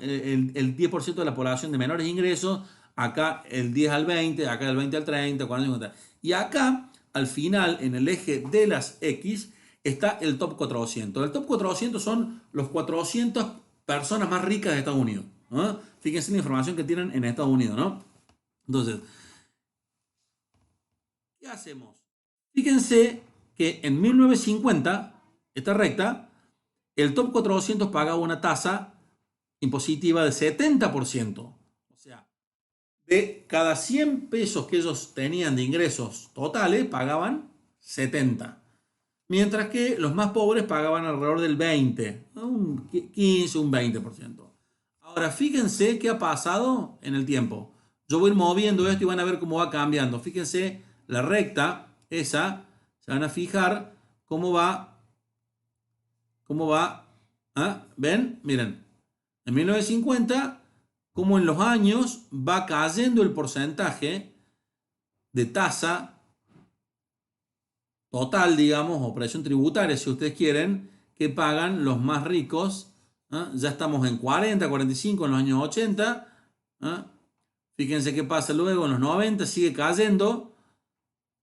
el 10% de la población de menores ingresos, acá el 10 al 20, acá el 20 al 30, 40, 50. Y acá, al final, en el eje de las X, está el top 400. El top 400 son los 400 personas más ricas de Estados Unidos. Fíjense la información que tienen en Estados Unidos, ¿no? Entonces, ¿qué hacemos? Fíjense que en 1950, esta recta, el top 400 pagaba una tasa impositiva de 70%. O sea, de cada 100 pesos que ellos tenían de ingresos totales, pagaban 70. Mientras que los más pobres pagaban alrededor del 20, un 15, un 20%. Ahora, fíjense qué ha pasado en el tiempo. Yo voy moviendo esto y van a ver cómo va cambiando. Fíjense la recta, esa, se van a fijar cómo va. ¿Ven? Miren, en 1950, cómo en los años va cayendo el porcentaje de tasa total, digamos, o presión tributaria, si ustedes quieren, que pagan los más ricos. Ya estamos en 40, 45 en los años 80. Fíjense qué pasa luego en los 90, sigue cayendo.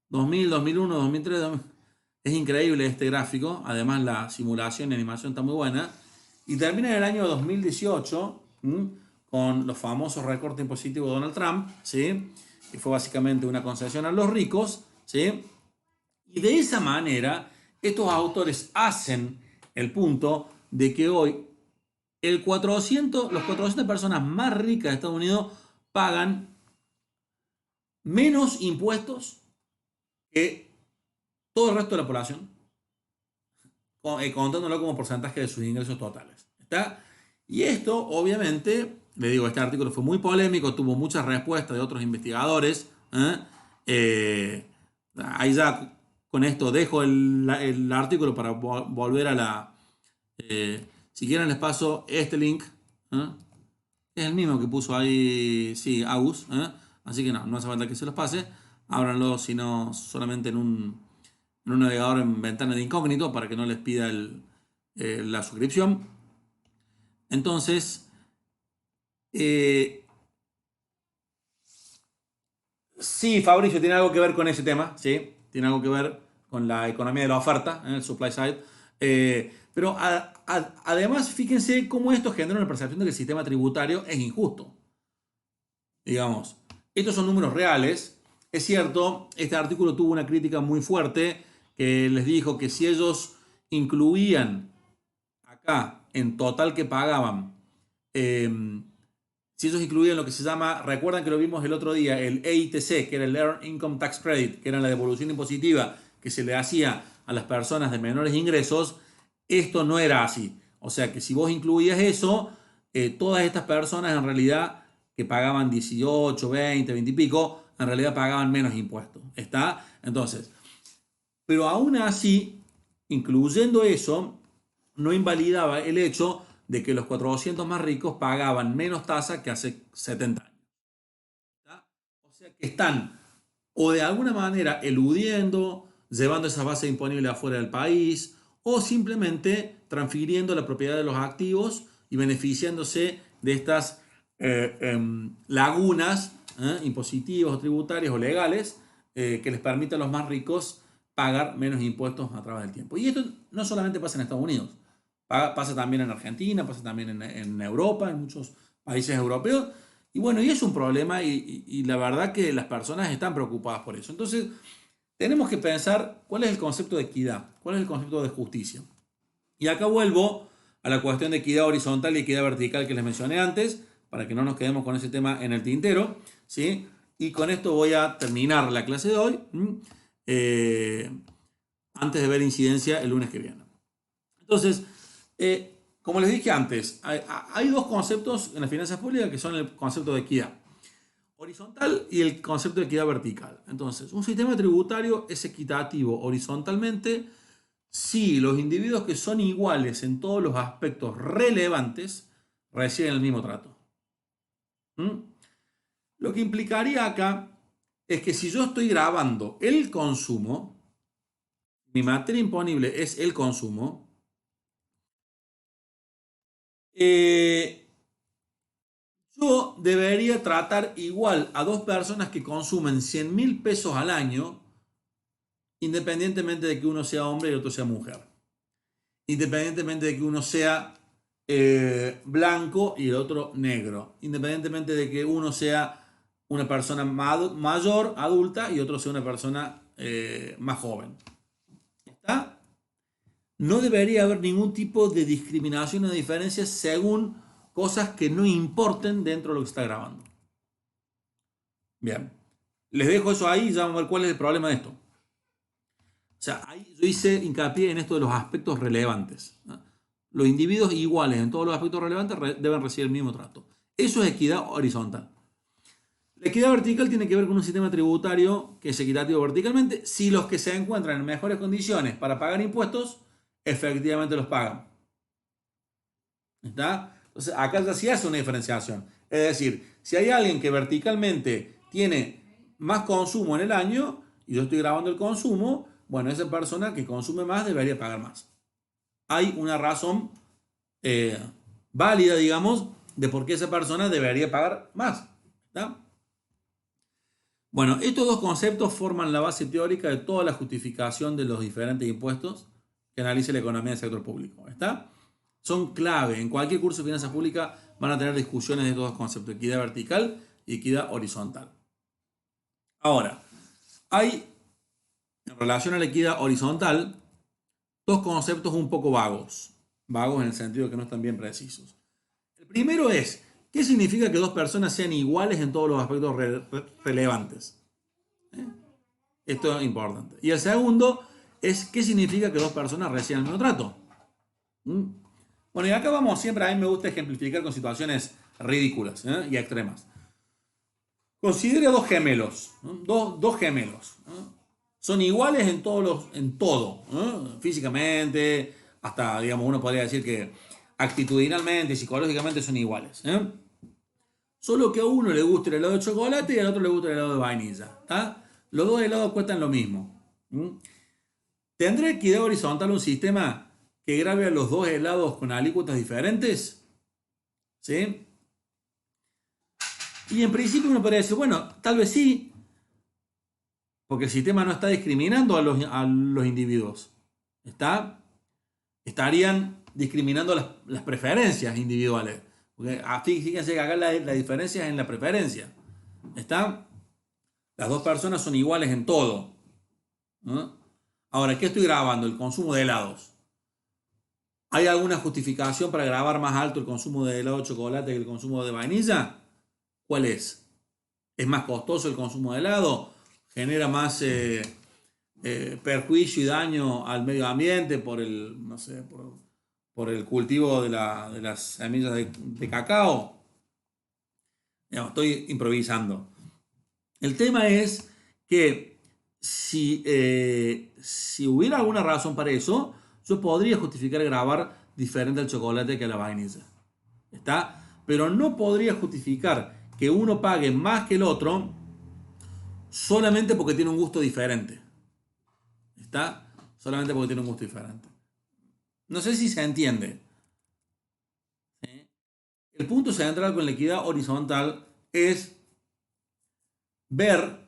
2000, 2001, 2003. Es increíble este gráfico. Además, la simulación y animación está muy buena. Y termina en el año 2018 con los famosos recortes impositivos de Donald Trump, ¿sí? Que fue básicamente una concesión a los ricos, ¿sí? Y de esa manera, estos autores hacen el punto de que hoy los 400 personas más ricas de Estados Unidos pagan menos impuestos que todo el resto de la población, contándolo como porcentaje de sus ingresos totales. ¿Está? Y esto, obviamente, le digo, este artículo fue muy polémico, tuvo muchas respuestas de otros investigadores. Ahí ya con esto dejo el artículo para volver a si quieren les paso este link. Es el mismo que puso ahí, sí, Agus. Así que no hace falta que se los pase. Ábranlo, sino solamente en un navegador en ventana de incógnito para que no les pida la suscripción. Entonces, sí, Fabricio, tiene algo que ver con ese tema, sí, tiene algo que ver con la economía de la oferta, el supply side. Pero además, fíjense cómo esto genera una percepción de que el sistema tributario es injusto. Digamos, estos son números reales. Es cierto, este artículo tuvo una crítica muy fuerte que les dijo que si ellos incluían acá en total que pagaban, si ellos incluían lo que se llama, recuerdan que lo vimos el otro día, el EITC, que era el Earned Income Tax Credit, que era la devolución impositiva que se le hacía a las personas de menores ingresos, esto no era así. O sea que si vos incluías eso, todas estas personas en realidad que pagaban 18, 20, 20 y pico, en realidad pagaban menos impuestos. ¿Está? Entonces, pero aún así, incluyendo eso, no invalidaba el hecho de que los 400 más ricos pagaban menos tasa que hace 70 años. ¿Está? O sea que están o de alguna manera eludiendo, llevando esa base imponible afuera del país, o simplemente transfiriendo la propiedad de los activos y beneficiándose de estas lagunas impositivas o tributarias o legales que les permitan a los más ricos pagar menos impuestos a través del tiempo. Y esto no solamente pasa en Estados Unidos, pasa también en Argentina, pasa también en Europa, en muchos países europeos. Y bueno, y es un problema y la verdad que las personas están preocupadas por eso. Entonces, tenemos que pensar cuál es el concepto de equidad, cuál es el concepto de justicia. Y acá vuelvo a la cuestión de equidad horizontal y equidad vertical que les mencioné antes, para que no nos quedemos con ese tema en el tintero, ¿sí? Y con esto voy a terminar la clase de hoy, antes de ver incidencia el lunes que viene. Entonces, como les dije antes, hay dos conceptos en las finanzas públicas que son el concepto de equidad horizontal y el concepto de equidad vertical. Entonces, un sistema tributario es equitativo horizontalmente si los individuos que son iguales en todos los aspectos relevantes reciben el mismo trato. Lo que implicaría acá es que si yo estoy grabando el consumo, mi materia imponible es el consumo, yo debería tratar igual a dos personas que consumen 100.000 pesos al año, independientemente de que uno sea hombre y otro sea mujer. Independientemente de que uno sea blanco y el otro negro. Independientemente de que uno sea una persona mayor, adulta, y otro sea una persona más joven. ¿Está? No debería haber ningún tipo de discriminación o diferencia según cosas que no importen dentro de lo que está grabando. Bien, les dejo eso ahí y ya vamos a ver cuál es el problema de esto. O sea, ahí yo hice hincapié en esto de los aspectos relevantes, ¿no? Los individuos iguales en todos los aspectos relevantes deben recibir el mismo trato. Eso es equidad horizontal. La equidad vertical tiene que ver con un sistema tributario que es equitativo verticalmente si los que se encuentran en mejores condiciones para pagar impuestos efectivamente los pagan. ¿Está? Entonces, acá ya sí hace una diferenciación. Es decir, si hay alguien que verticalmente tiene más consumo en el año y yo estoy grabando el consumo, bueno, esa persona que consume más debería pagar más. Hay una razón válida, digamos, de por qué esa persona debería pagar más. ¿Está? Bueno, estos dos conceptos forman la base teórica de toda la justificación de los diferentes impuestos que analice la economía del sector público. ¿Está? Son clave. En cualquier curso de finanzas públicas van a tener discusiones de estos dos conceptos, equidad vertical y equidad horizontal. Ahora, hay, en relación a la equidad horizontal, dos conceptos un poco vagos. Vagos en el sentido de que no están bien precisos. El primero es, ¿qué significa que dos personas sean iguales en todos los aspectos relevantes? Esto es importante. Y el segundo es, ¿qué significa que dos personas reciban el mismo trato? Bueno, y acá vamos siempre, a mí me gusta ejemplificar con situaciones ridículas y extremas. Considere dos gemelos, dos gemelos. Son iguales en todo, físicamente, hasta, digamos, uno podría decir que actitudinalmente, psicológicamente son iguales. Solo que a uno le gusta el helado de chocolate y al otro le gusta el helado de vainilla. Los dos helados cuestan lo mismo. ¿Tendrá equidad horizontal un sistema que grave a los dos helados con alícuotas diferentes? ¿Sí? Y en principio uno podría decir, bueno, tal vez sí, porque el sistema no está discriminando a los individuos. Estarían discriminando las preferencias individuales. Porque fíjense que acá la diferencia es en la preferencia. ¿Está? Las dos personas son iguales en todo, ¿no? Ahora, ¿qué estoy grabando? El consumo de helados. ¿Hay alguna justificación para grabar más alto el consumo de helado de chocolate que el consumo de vainilla? ¿Cuál es? ¿Es más costoso el consumo de helado? ¿Genera más perjuicio y daño al medio ambiente por el, no sé, por el cultivo de las semillas de cacao? Digamos, estoy improvisando. El tema es que si hubiera alguna razón para eso, yo podría justificar grabar diferente al chocolate que a la vainilla. ¿Está? Pero no podría justificar que uno pague más que el otro solamente porque tiene un gusto diferente. ¿Está? Solamente porque tiene un gusto diferente. No sé si se entiende. ¿Sí? El punto central con la equidad horizontal es ver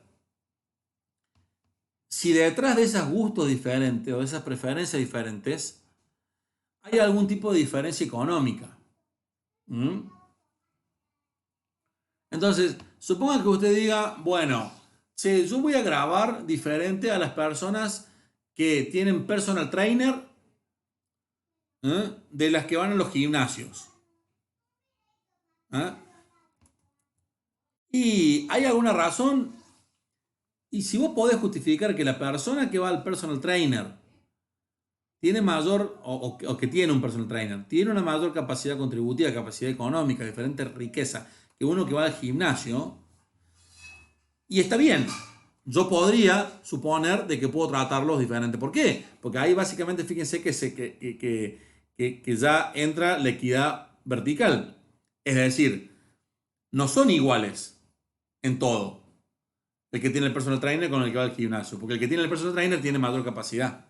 si detrás de esos gustos diferentes o de esas preferencias diferentes hay algún tipo de diferencia económica. ¿Mm? Entonces, suponga que usted diga, bueno, si yo voy a grabar diferente a las personas que tienen personal trainer, de las que van a los gimnasios. ¿Eh? Y hay alguna razón. Y si vos podés justificar que la persona que va al personal trainer tiene mayor, o que tiene un personal trainer, tiene una mayor capacidad contributiva, capacidad económica, diferente riqueza que uno que va al gimnasio, y está bien, yo podría suponer de que puedo tratarlos diferente. ¿Por qué? Porque ahí básicamente fíjense que ya entra la equidad vertical. Es decir, no son iguales en todo el que tiene el personal trainer con el que va al gimnasio, porque el que tiene el personal trainer tiene mayor capacidad.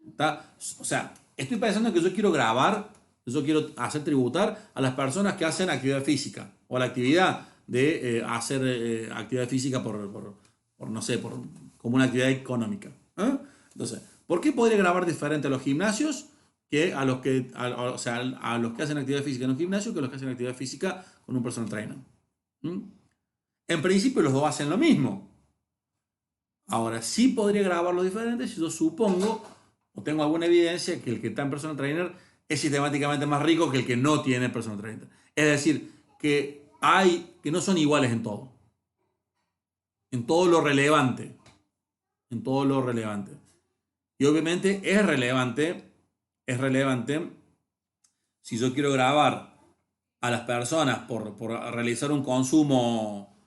¿Está? O sea, estoy pensando que yo quiero grabar, yo quiero hacer tributar a las personas que hacen actividad física o la actividad de hacer actividad física no sé, como una actividad económica. ¿Eh? Entonces, ¿por qué podría grabar diferente a los gimnasios que a los que, o sea, a los que hacen actividad física en un gimnasio que a los que hacen actividad física con un personal trainer? ¿Mm? En principio los dos hacen lo mismo. Ahora, sí podría grabarlos diferentes si yo supongo o tengo alguna evidencia que el que está en personal trainer es sistemáticamente más rico que el que no tiene personal trainer. Es decir, que no son iguales en todo lo relevante, en todo lo relevante. Y obviamente es relevante si yo quiero grabar a las personas por realizar un consumo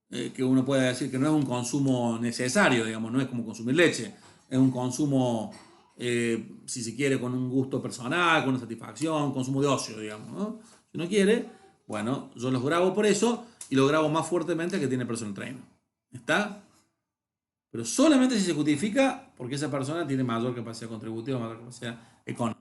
que uno puede decir que no es un consumo necesario, digamos, no es como consumir leche, es un consumo, si se quiere, con un gusto personal, con una satisfacción, un consumo de ocio, digamos, ¿no? Si uno quiere, bueno, yo los grabo por eso y lo grabo más fuertemente que tiene personal trainer. ¿Está? Pero solamente si se justifica porque esa persona tiene mayor capacidad contributiva, mayor capacidad económica.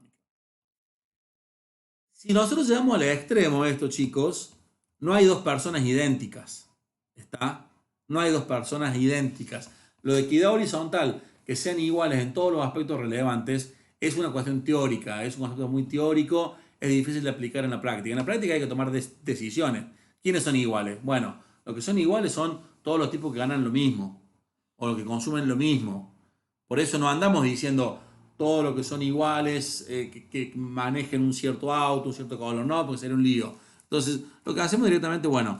Si nosotros llevamos al extremo esto, chicos, no hay dos personas idénticas. ¿Está? No hay dos personas idénticas. Lo de equidad horizontal, que sean iguales en todos los aspectos relevantes, es una cuestión teórica, es un aspecto muy teórico, es difícil de aplicar en la práctica. En la práctica hay que tomar decisiones. ¿Quiénes son iguales? Bueno, los que son iguales son todos los tipos que ganan lo mismo o los que consumen lo mismo. Por eso no andamos diciendo todo lo que son iguales, que manejen un cierto auto, un cierto color, no, porque sería un lío. Entonces, lo que hacemos directamente, bueno,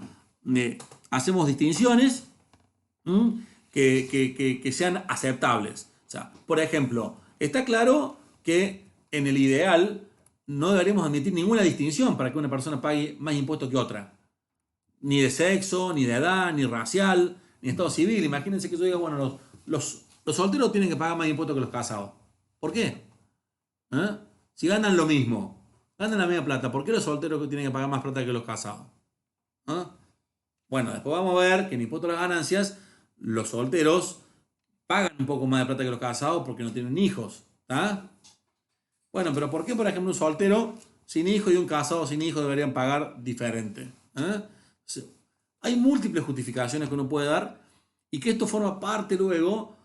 hacemos distinciones que sean aceptables. O sea, por ejemplo, está claro que en el ideal no deberíamos admitir ninguna distinción para que una persona pague más impuestos que otra. Ni de sexo, ni de edad, ni racial, ni estado civil. Imagínense que yo diga, bueno, los solteros tienen que pagar más impuestos que los casados. ¿Por qué? ¿Eh? Si ganan lo mismo, ganan la misma plata, ¿por qué los solteros tienen que pagar más plata que los casados? ¿Eh? Bueno, después vamos a ver que en impuesto a las ganancias, los solteros pagan un poco más de plata que los casados porque no tienen hijos. ¿Está? Bueno, pero ¿por qué, por ejemplo, un soltero sin hijo y un casado sin hijo deberían pagar diferente? ¿Eh? Hay múltiples justificaciones que uno puede dar y que esto forma parte luego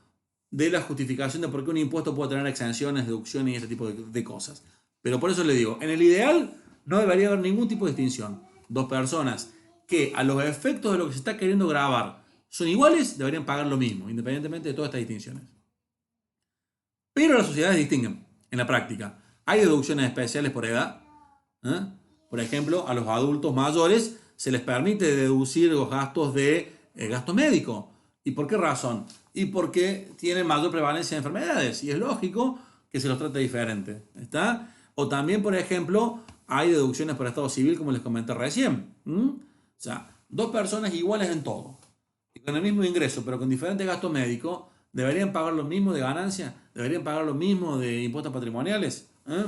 de la justificación de por qué un impuesto puede tener exenciones, deducciones y ese tipo de cosas. Pero por eso le digo, en el ideal no debería haber ningún tipo de distinción. Dos personas que a los efectos de lo que se está queriendo grabar son iguales, deberían pagar lo mismo, independientemente de todas estas distinciones. Pero las sociedades distinguen en la práctica. Hay deducciones especiales por edad. ¿Eh? Por ejemplo, a los adultos mayores se les permite deducir los gastos de gasto médico. ¿Y por qué razón? Y porque tienen mayor prevalencia de enfermedades. Y es lógico que se los trate diferente. ¿Está? O también, por ejemplo, hay deducciones por estado civil, como les comenté recién. O sea, dos personas iguales en todo, y con el mismo ingreso, pero con diferentes gastos médicos, deberían pagar lo mismo de ganancia, deberían pagar lo mismo de impuestos patrimoniales. ¿Eh?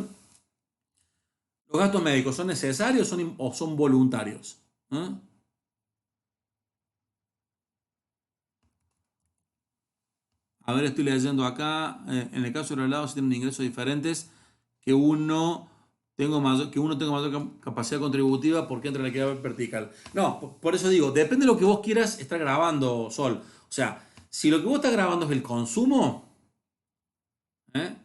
¿Los gastos médicos son necesarios o son voluntarios? ¿Eh? A ver, estoy leyendo acá, en el caso de los lados, si tienen ingresos diferentes, que uno tenga mayor capacidad contributiva porque entra en la equidad vertical. No, por eso digo, depende de lo que vos quieras estar grabando, Sol. O sea, si lo que vos estás grabando es el consumo, ¿eh?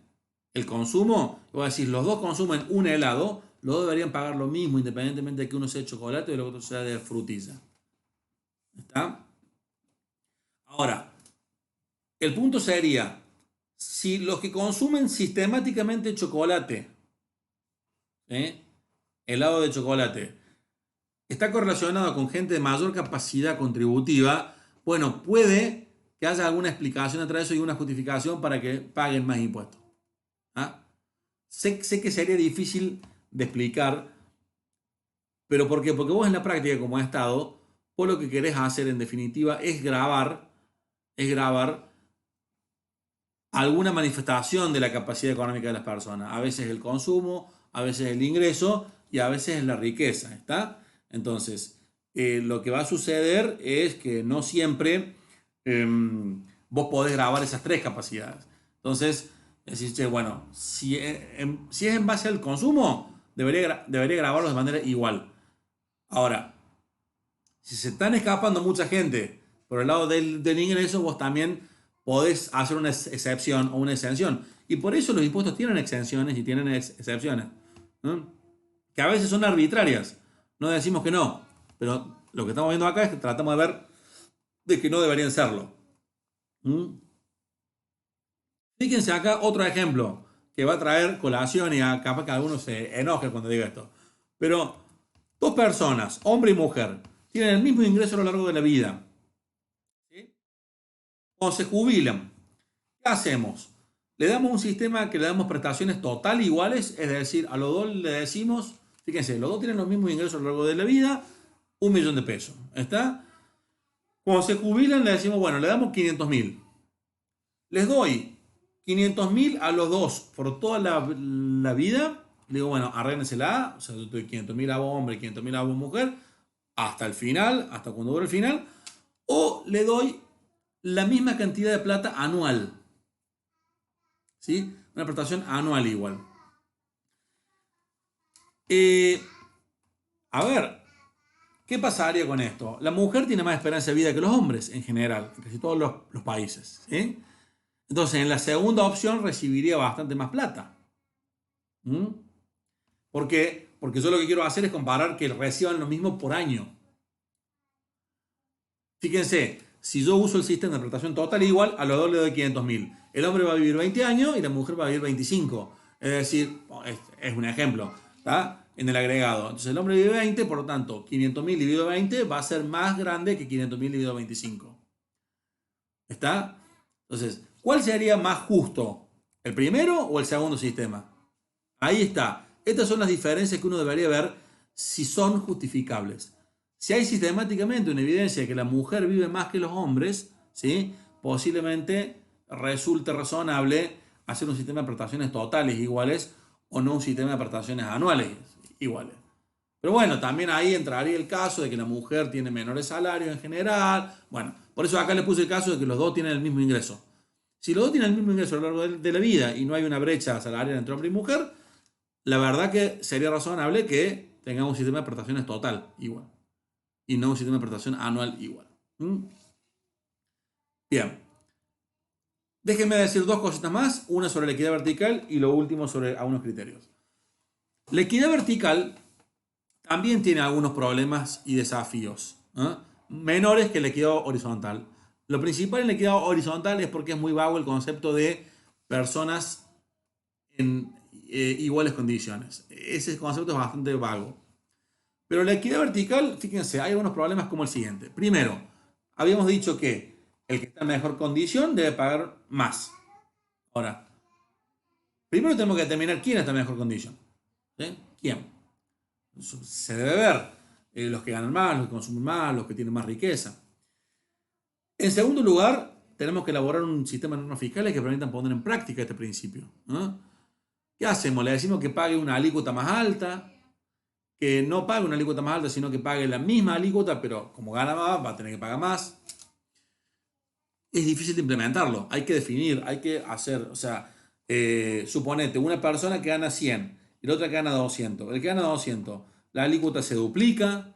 El consumo, vos decís, los dos consumen un helado, los dos deberían pagar lo mismo, independientemente de que uno sea de chocolate y el otro sea de frutilla. ¿Está? Ahora, el punto sería, si los que consumen sistemáticamente chocolate, ¿eh? Helado de chocolate, está correlacionado con gente de mayor capacidad contributiva, bueno, puede que haya alguna explicación detrás de eso y una justificación para que paguen más impuestos. ¿Ah? Sé que sería difícil de explicar, pero ¿por qué? Porque vos en la práctica, como ha estado, vos lo que querés hacer en definitiva es grabar alguna manifestación de la capacidad económica de las personas. A veces el consumo, a veces el ingreso y a veces la riqueza, ¿está? Entonces, lo que va a suceder es que no siempre vos podés grabar esas tres capacidades. Entonces, decís, che, bueno, si es en base al consumo, debería grabarlo de manera igual. Ahora, si se están escapando mucha gente por el lado del ingreso, vos también podés hacer una excepción o una exención. Y por eso los impuestos tienen exenciones y tienen excepciones, ¿no? Que a veces son arbitrarias. No decimos que no, pero lo que estamos viendo acá es que tratamos de ver de que no deberían serlo. ¿Mm? Fíjense acá otro ejemplo que va a traer colación y capaz que algunos se enoje cuando diga esto. Pero dos personas, hombre y mujer, tienen el mismo ingreso a lo largo de la vida. ¿Sí? Cuando se jubilan, ¿qué hacemos? Le damos un sistema que le damos prestaciones total iguales, es decir, a los dos le decimos, fíjense, los dos tienen los mismos ingresos a lo largo de la vida, 1.000.000 de pesos. ¿Está? Cuando se jubilan le decimos, bueno, le damos 500.000. Les doy 500.000 a los dos por toda la vida. Le digo, bueno, arréglensela. O sea, yo doy 500.000 a vos hombre, 500.000 a vos mujer, hasta el final, hasta cuando dure el final. O le doy la misma cantidad de plata anual. ¿Sí? Una prestación anual igual. A ver, ¿qué pasaría con esto? La mujer tiene más esperanza de vida que los hombres en general, en casi todos los países. ¿Sí? Entonces, en la segunda opción recibiría bastante más plata. ¿Mm? ¿Por qué? Porque yo lo que quiero hacer es comparar que reciban lo mismo por año. Fíjense, si yo uso el sistema de prestación total igual, a los dos le doy 500.000. El hombre va a vivir 20 años y la mujer va a vivir 25. Es decir, es un ejemplo, ¿está? En el agregado. Entonces el hombre vive 20, por lo tanto, 500.000 dividido 20 va a ser más grande que 500.000 dividido 25. ¿Está? Entonces, ¿cuál sería más justo? ¿El primero o el segundo sistema? Ahí está. Estas son las diferencias que uno debería ver si son justificables. Si hay sistemáticamente una evidencia de que la mujer vive más que los hombres, ¿sí? Posiblemente resulte razonable hacer un sistema de prestaciones totales iguales o no un sistema de prestaciones anuales iguales. Pero bueno, también ahí entraría el caso de que la mujer tiene menores salarios en general. Bueno, por eso acá le puse el caso de que los dos tienen el mismo ingreso. Si los dos tienen el mismo ingreso a lo largo de la vida y no hay una brecha salarial entre hombre y mujer, la verdad que sería razonable que tengamos un sistema de prestaciones total igual y no un sistema de prestación anual igual. Bien. Déjenme decir dos cositas más, una sobre la equidad vertical y lo último sobre algunos criterios. La equidad vertical también tiene algunos problemas y desafíos, menores que la equidad horizontal. Lo principal en la equidad horizontal es porque es muy vago el concepto de personas en iguales condiciones. Ese concepto es bastante vago. Pero la equidad vertical, fíjense, hay algunos problemas como el siguiente. Primero, habíamos dicho que el que está en mejor condición debe pagar más. Ahora, primero tenemos que determinar quién está en mejor condición. ¿Sí? ¿Quién? Se debe ver los que ganan más, los que consumen más, los que tienen más riqueza. En segundo lugar, tenemos que elaborar un sistema de normas fiscales que permitan poner en práctica este principio. ¿Qué hacemos? Le decimos que pague una alícuota más alta, que no pague una alícuota más alta, sino que pague la misma alícuota, pero como gana más, va a tener que pagar más. Es difícil de implementarlo, hay que definir, hay que hacer, o sea, suponete una persona que gana 100 y la otra que gana 200. El que gana 200, la alícuota se duplica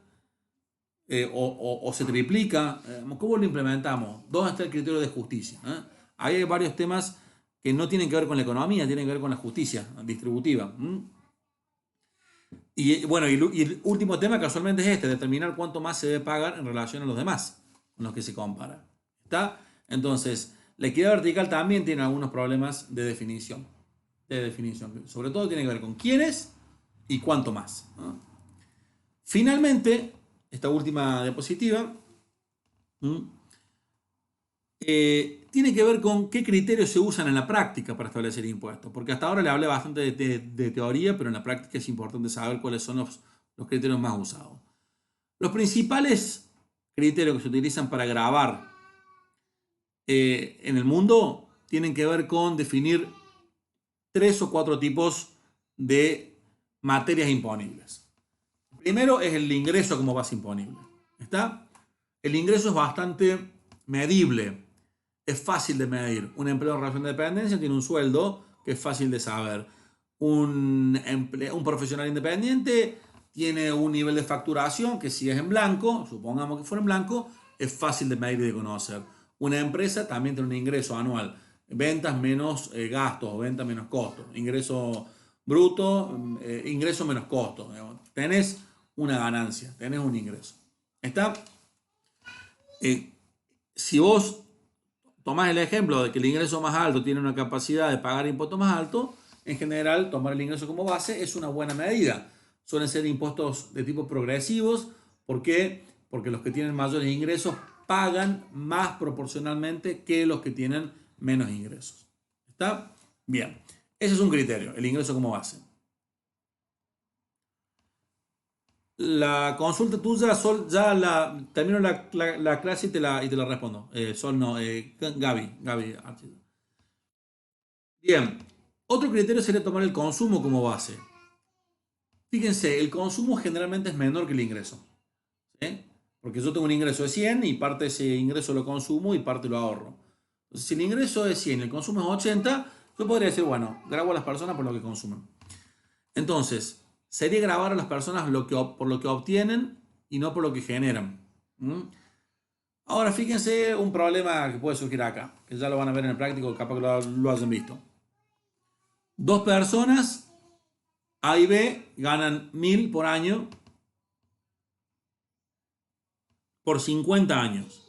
o se triplica. ¿Cómo lo implementamos? ¿Dónde está el criterio de justicia? Ahí hay varios temas que no tienen que ver con la economía, tienen que ver con la justicia distributiva. Y bueno, y el último tema casualmente es este, determinar cuánto más se debe pagar en relación a los demás con los que se compara. ¿Está? Entonces, la equidad vertical también tiene algunos problemas de definición. Sobre todo tiene que ver con quiénes y cuánto más. Finalmente, esta última diapositiva tiene que ver con qué criterios se usan en la práctica para establecer impuestos. Porque hasta ahora le hablé bastante de teoría, pero en la práctica es importante saber cuáles son los criterios más usados. Los principales criterios que se utilizan para gravar en el mundo tienen que ver con definir 3 o 4 tipos de materias imponibles. Primero es el ingreso como base imponible. ¿Está? El ingreso es bastante medible, es fácil de medir. Un empleado en relación de dependencia tiene un sueldo que es fácil de saber. Un profesional independiente tiene un nivel de facturación que si es en blanco, supongamos que fuera en blanco, es fácil de medir y de conocer. Una empresa también tiene un ingreso anual, ventas menos gastos, ventas menos costos, ingreso bruto, ingreso menos costos. Tenés una ganancia, tenés un ingreso. ¿Está? Si vos tomás el ejemplo de que el ingreso más alto tiene una capacidad de pagar impuestos más alto, en general tomar el ingreso como base es una buena medida. Suelen ser impuestos de tipo progresivos. ¿Por qué? Porque los que tienen mayores ingresos pagan más proporcionalmente que los que tienen menos ingresos. ¿Está? Bien. Ese es un criterio, el ingreso como base. La consulta tuya, Sol, ya termino la clase y te la respondo. Sol no, Gaby. Bien. Otro criterio sería tomar el consumo como base. Fíjense, el consumo generalmente es menor que el ingreso. ¿Sí? Porque yo tengo un ingreso de 100 y parte de ese ingreso lo consumo y parte lo ahorro. Entonces, si el ingreso es 100 y el consumo es 80, yo podría decir, bueno, grabo a las personas por lo que consumen. Entonces, sería grabar a las personas por lo que obtienen y no por lo que generan. Ahora, fíjense un problema que puede surgir acá, que ya lo van a ver en el práctico, capaz que lo hayan visto. Dos personas, A y B, ganan 1000 por año por 50 años.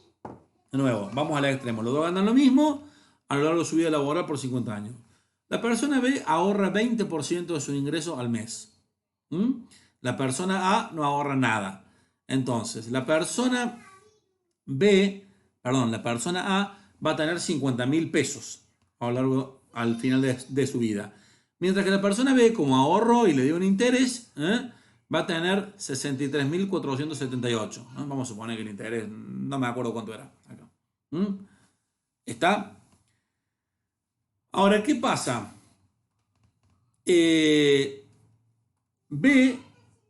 De nuevo, vamos al extremo. Los dos ganan lo mismo a lo largo de su vida laboral por 50 años. La persona B ahorra 20% de su ingreso al mes. La persona A no ahorra nada. Entonces, la persona A va a tener 50.000 pesos al final de su vida. Mientras que la persona B, como ahorró y le dio un interés, va a tener 63.478. Vamos a suponer que el interés, no me acuerdo cuánto era acá. ¿Está? Ahora, ¿qué pasa? B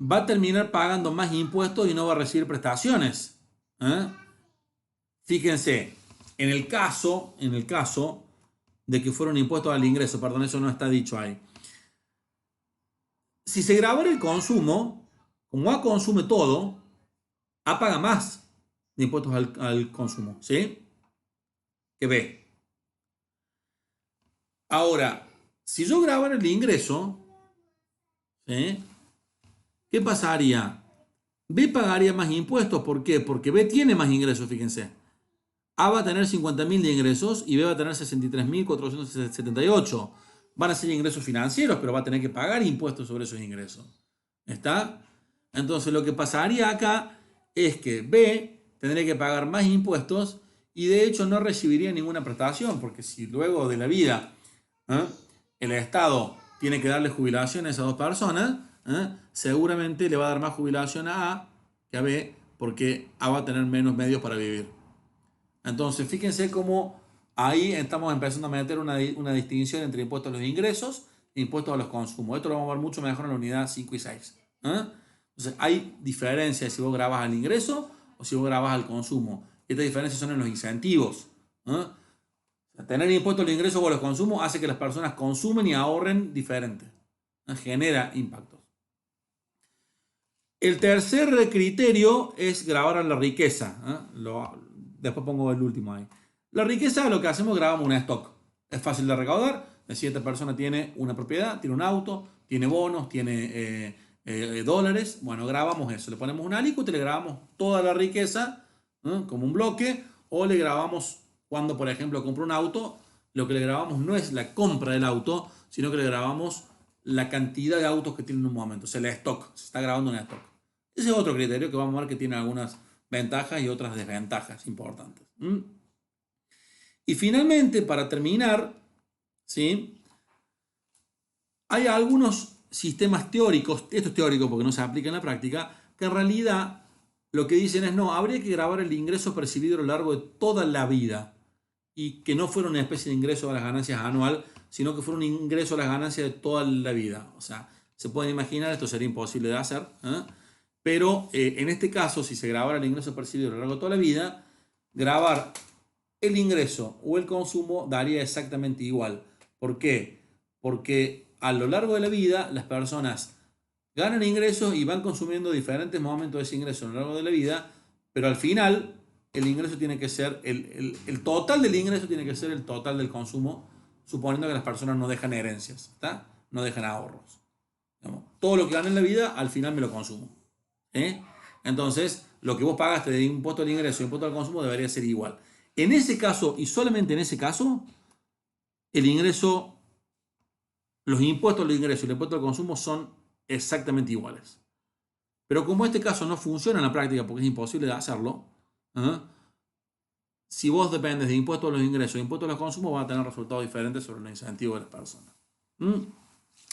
va a terminar pagando más impuestos y no va a recibir prestaciones. Fíjense, en el caso de que fueron impuestos al ingreso, perdón, eso no está dicho ahí. Si se grabara el consumo, como A consume todo, A paga más de impuestos al consumo, ¿sí? Que B. Ahora, si yo grabara el ingreso, ¿sí? ¿Qué pasaría? B pagaría más impuestos, ¿por qué? Porque B tiene más ingresos, fíjense. A va a tener 50.000 de ingresos y B va a tener 63.478. Van a ser ingresos financieros, pero va a tener que pagar impuestos sobre esos ingresos. ¿Está? Entonces lo que pasaría acá es que B tendría que pagar más impuestos y de hecho no recibiría ninguna prestación, porque si luego de la vida el Estado tiene que darle jubilación a esas dos personas, seguramente le va a dar más jubilación a A que a B, porque A va a tener menos medios para vivir. Entonces, fíjense cómo ahí estamos empezando a meter una distinción entre impuestos a los ingresos e impuestos a los consumos. Esto lo vamos a ver mucho mejor en la unidad 5 y 6. Entonces, hay diferencias si vos grabas al ingreso o si vos grabas al consumo. Estas diferencias son en los incentivos. Tener impuestos a los ingresos o a los consumos hace que las personas consumen y ahorren diferente. Genera impactos. El tercer criterio es grabar a la riqueza. Después pongo el último ahí. La riqueza, lo que hacemos, grabamos un stock. Es fácil de recaudar. Es decir, esta persona tiene una propiedad, tiene un auto, tiene bonos, tiene dólares. Bueno, grabamos eso. Le ponemos una alícuota y le grabamos toda la riqueza como un bloque. O le grabamos cuando, por ejemplo, compra un auto. Lo que le grabamos no es la compra del auto, sino que le grabamos la cantidad de autos que tiene en un momento. O sea, el stock. Se está grabando un stock. Ese es otro criterio que vamos a ver que tiene algunas ventajas y otras desventajas importantes. Y finalmente, para terminar, ¿sí? Hay algunos sistemas teóricos, esto es teórico porque no se aplica en la práctica, que en realidad lo que dicen es no, habría que grabar el ingreso percibido a lo largo de toda la vida y que no fuera una especie de ingreso a las ganancias anual, sino que fuera un ingreso a las ganancias de toda la vida. O sea, se pueden imaginar, esto sería imposible de hacer, pero en este caso, si se grabara el ingreso percibido a lo largo de toda la vida, grabar el ingreso o el consumo daría exactamente igual. ¿Por qué? Porque a lo largo de la vida las personas ganan ingresos y van consumiendo diferentes momentos de ese ingreso a lo largo de la vida, pero al final el ingreso tiene que ser, el total del ingreso tiene que ser el total del consumo, suponiendo que las personas no dejan herencias, ¿está? No dejan ahorros. Digamos, todo lo que gano en la vida, al final me lo consumo. Entonces, lo que vos pagaste de impuesto al ingreso y impuesto al consumo debería ser igual. En ese caso, y solamente en ese caso, el ingreso, los impuestos al ingreso y el impuesto al consumo son exactamente iguales. Pero como este caso no funciona en la práctica porque es imposible de hacerlo, si vos dependes de impuestos a los ingresos e impuestos a los consumos, vas a tener resultados diferentes sobre los incentivos de las personas.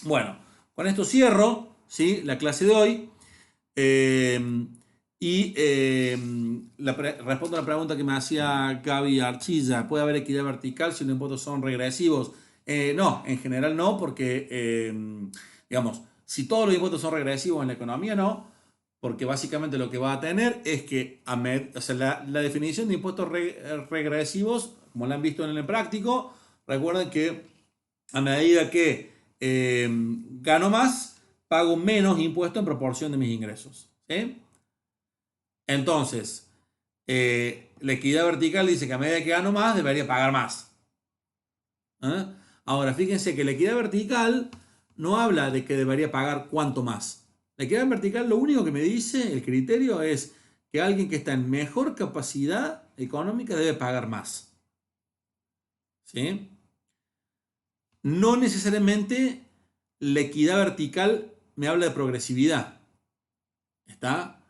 Bueno, con esto cierro, ¿sí?, la clase de hoy. Respondo a la pregunta que me hacía Gaby Archilla. ¿Puede haber equidad vertical si los impuestos son regresivos? No, en general no, porque, digamos, si todos los impuestos son regresivos en la economía, no, porque básicamente lo que va a tener es que, o sea, la definición de impuestos regresivos, como la han visto en el práctico, recuerden que a medida que gano más, pago menos impuestos en proporción de mis ingresos. ¿Sí? Entonces, la equidad vertical dice que a medida que gano más, debería pagar más. Ahora, fíjense que la equidad vertical no habla de que debería pagar cuánto más. La equidad vertical lo único que me dice, el criterio es que alguien que está en mejor capacidad económica debe pagar más. ¿Sí? No necesariamente la equidad vertical me habla de progresividad. ¿Está?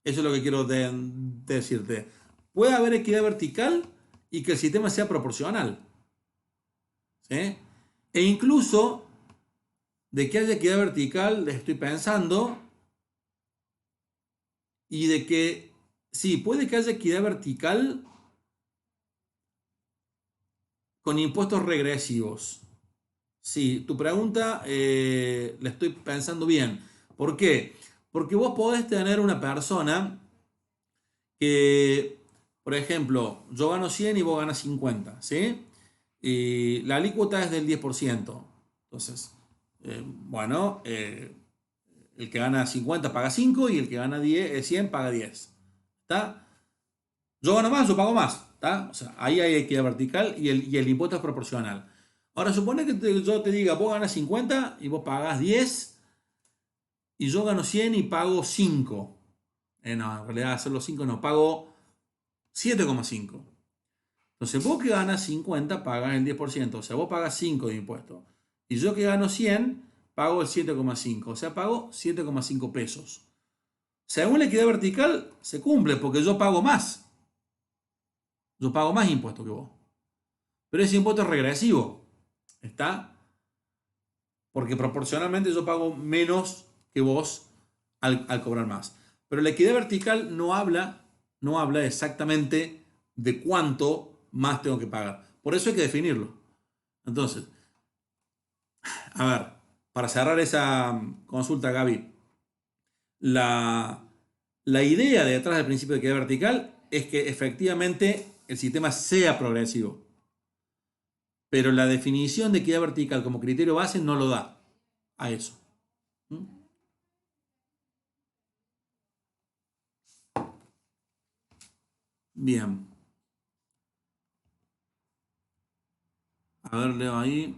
Eso es lo que quiero decirte. Puede haber equidad vertical y que el sistema sea proporcional. ¿Sí? E incluso de que haya equidad vertical, estoy pensando, y de que sí, puede que haya equidad vertical con impuestos regresivos. Sí, tu pregunta la estoy pensando bien. ¿Por qué? Porque vos podés tener una persona que, por ejemplo, yo gano 100 y vos ganas 50, ¿sí? Y la alícuota es del 10%. Entonces, bueno, el que gana 50 paga 5 y el que gana 100 paga 10. ¿Está? Yo gano más, yo pago más. ¿Está? O sea, ahí hay equidad vertical y el impuesto es proporcional. Ahora, supone que yo te diga, vos ganas 50 y vos pagás 10 y yo gano 100 y pago 5. No, en realidad hacerlo 5 no, pago 7,5. Entonces, vos que ganas 50 pagas el 10%, o sea, vos pagas 5 de impuesto. Y yo que gano 100 pago el 7,5, o sea, pago 7,5 pesos. Según la equidad vertical, se cumple porque yo pago más. Yo pago más impuesto que vos. Pero ese impuesto es regresivo. ¿Está? Porque proporcionalmente yo pago menos que vos al cobrar más. Pero la equidad vertical no habla exactamente de cuánto más tengo que pagar. Por eso hay que definirlo. Entonces, a ver, para cerrar esa consulta, Gaby, la, la idea detrás del principio de equidad vertical es que efectivamente el sistema sea progresivo. Pero la definición de equidad vertical como criterio base no lo da a eso. ¿Mm? Bien. A ver, leo ahí.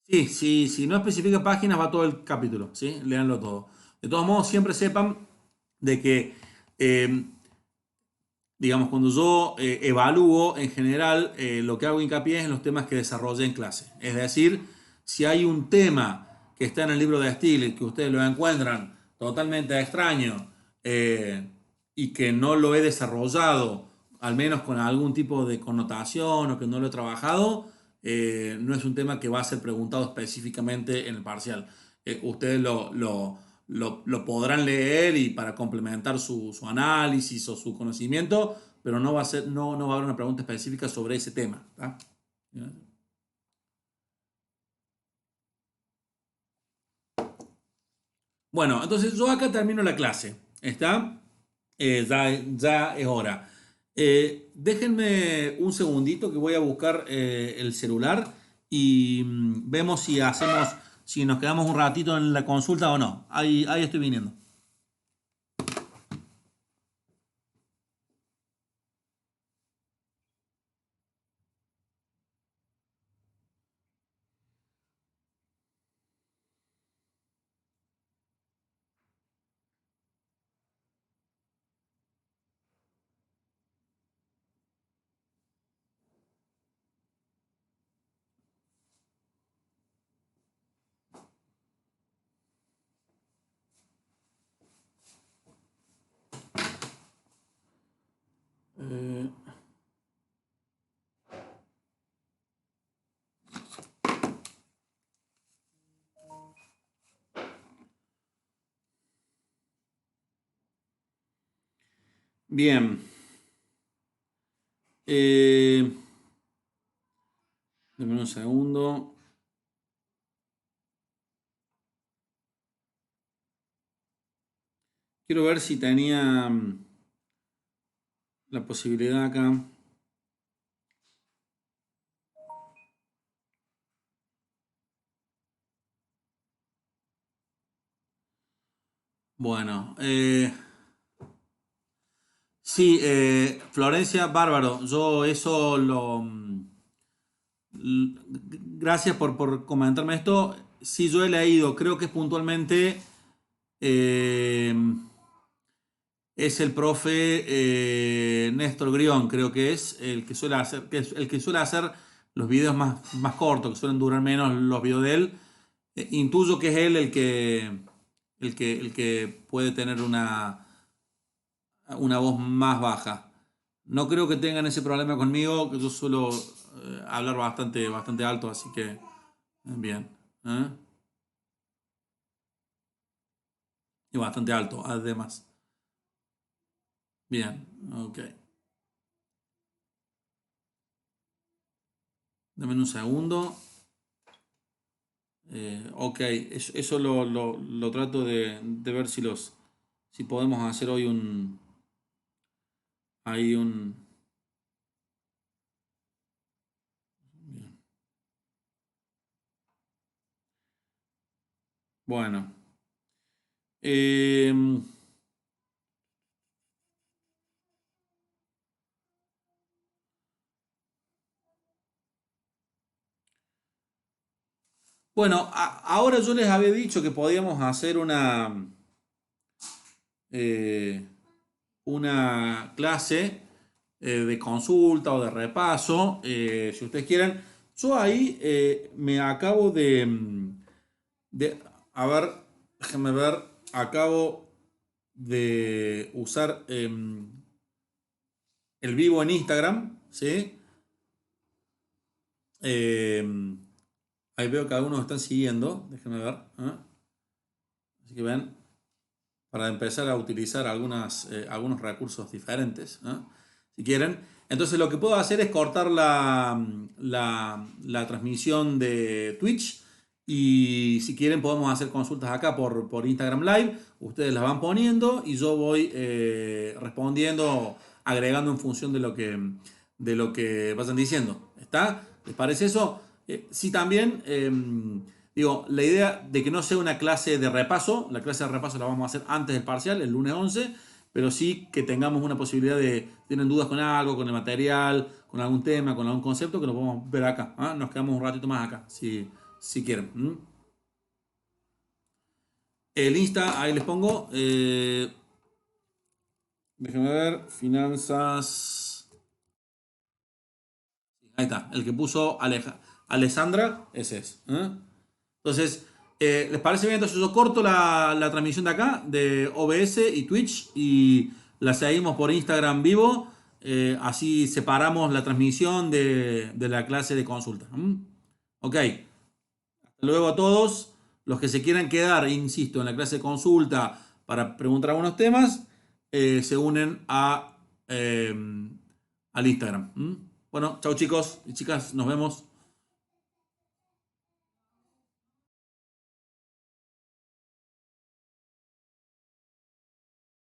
Sí, sí, si no especifica páginas va todo el capítulo, ¿sí? Léanlo todo. De todos modos, siempre sepan de que, eh, digamos, cuando yo evalúo en general, lo que hago hincapié es en los temas que desarrollé en clase. Es decir, si hay un tema que está en el libro de Steele y que ustedes lo encuentran totalmente extraño y que no lo he desarrollado, al menos con algún tipo de connotación o que no lo he trabajado, no es un tema que va a ser preguntado específicamente en el parcial. Ustedes lo podrán leer y para complementar su análisis o su conocimiento, pero no va a haber una pregunta específica sobre ese tema. ¿Tá? Bueno, entonces yo acá termino la clase. ¿Está? Ya es hora. Déjenme un segundito que voy a buscar el celular y vemos si nos quedamos un ratito en la consulta o no. Ahí estoy viniendo. Eh, bien. Eh, Dame un segundo. Quiero ver si tenía la posibilidad acá. Bueno, sí, Florencia, bárbaro. Yo eso Gracias por comentarme esto. Sí, yo he leído, creo que es puntualmente. eh, es el profe Néstor Grión, creo que es el que suele hacer, los videos más cortos, que suelen durar menos los videos de él. Intuyo que es él el que puede tener una voz más baja. No creo que tengan ese problema conmigo, que yo suelo hablar bastante alto, así que bien. ¿Eh? Y bastante alto, además. Bien, ok. Dame un segundo. Ok, eso lo trato de ver si podemos hacer hoy hay un, Bueno. Eh, bueno, ahora yo les había dicho que podíamos hacer eh, una clase de consulta o de repaso, si ustedes quieren. Yo ahí me acabo de, a ver, déjenme ver, acabo de usar el vivo en Instagram, ¿sí? Eh, Ahí veo que algunos están siguiendo, déjenme ver. Así que ven, para empezar a utilizar algunos recursos diferentes, si quieren. Entonces lo que puedo hacer es cortar la transmisión de Twitch y si quieren podemos hacer consultas acá por Instagram Live. Ustedes las van poniendo y yo voy respondiendo, agregando en función de lo que vayan diciendo. ¿Está? ¿Les parece eso? Sí, también. Digo, la idea de que no sea una clase de repaso, la clase de repaso la vamos a hacer antes del parcial, el lunes 11, pero sí que tengamos una posibilidad de, tienen dudas con algo, con el material, con algún tema, con algún concepto, que lo podemos ver acá. Nos quedamos un ratito más acá, si quieren. El Insta, ahí les pongo. Déjenme ver, finanzas. Ahí está, el que puso Alessandra, ese es. Entonces, ¿les parece bien? Entonces yo corto la transmisión de acá, de OBS y Twitch, y la seguimos por Instagram vivo. Así separamos la transmisión de la clase de consulta. Ok, hasta luego a todos. Los que se quieran quedar, insisto, en la clase de consulta para preguntar algunos temas, se unen al Instagram. Bueno, chao chicos y chicas, nos vemos.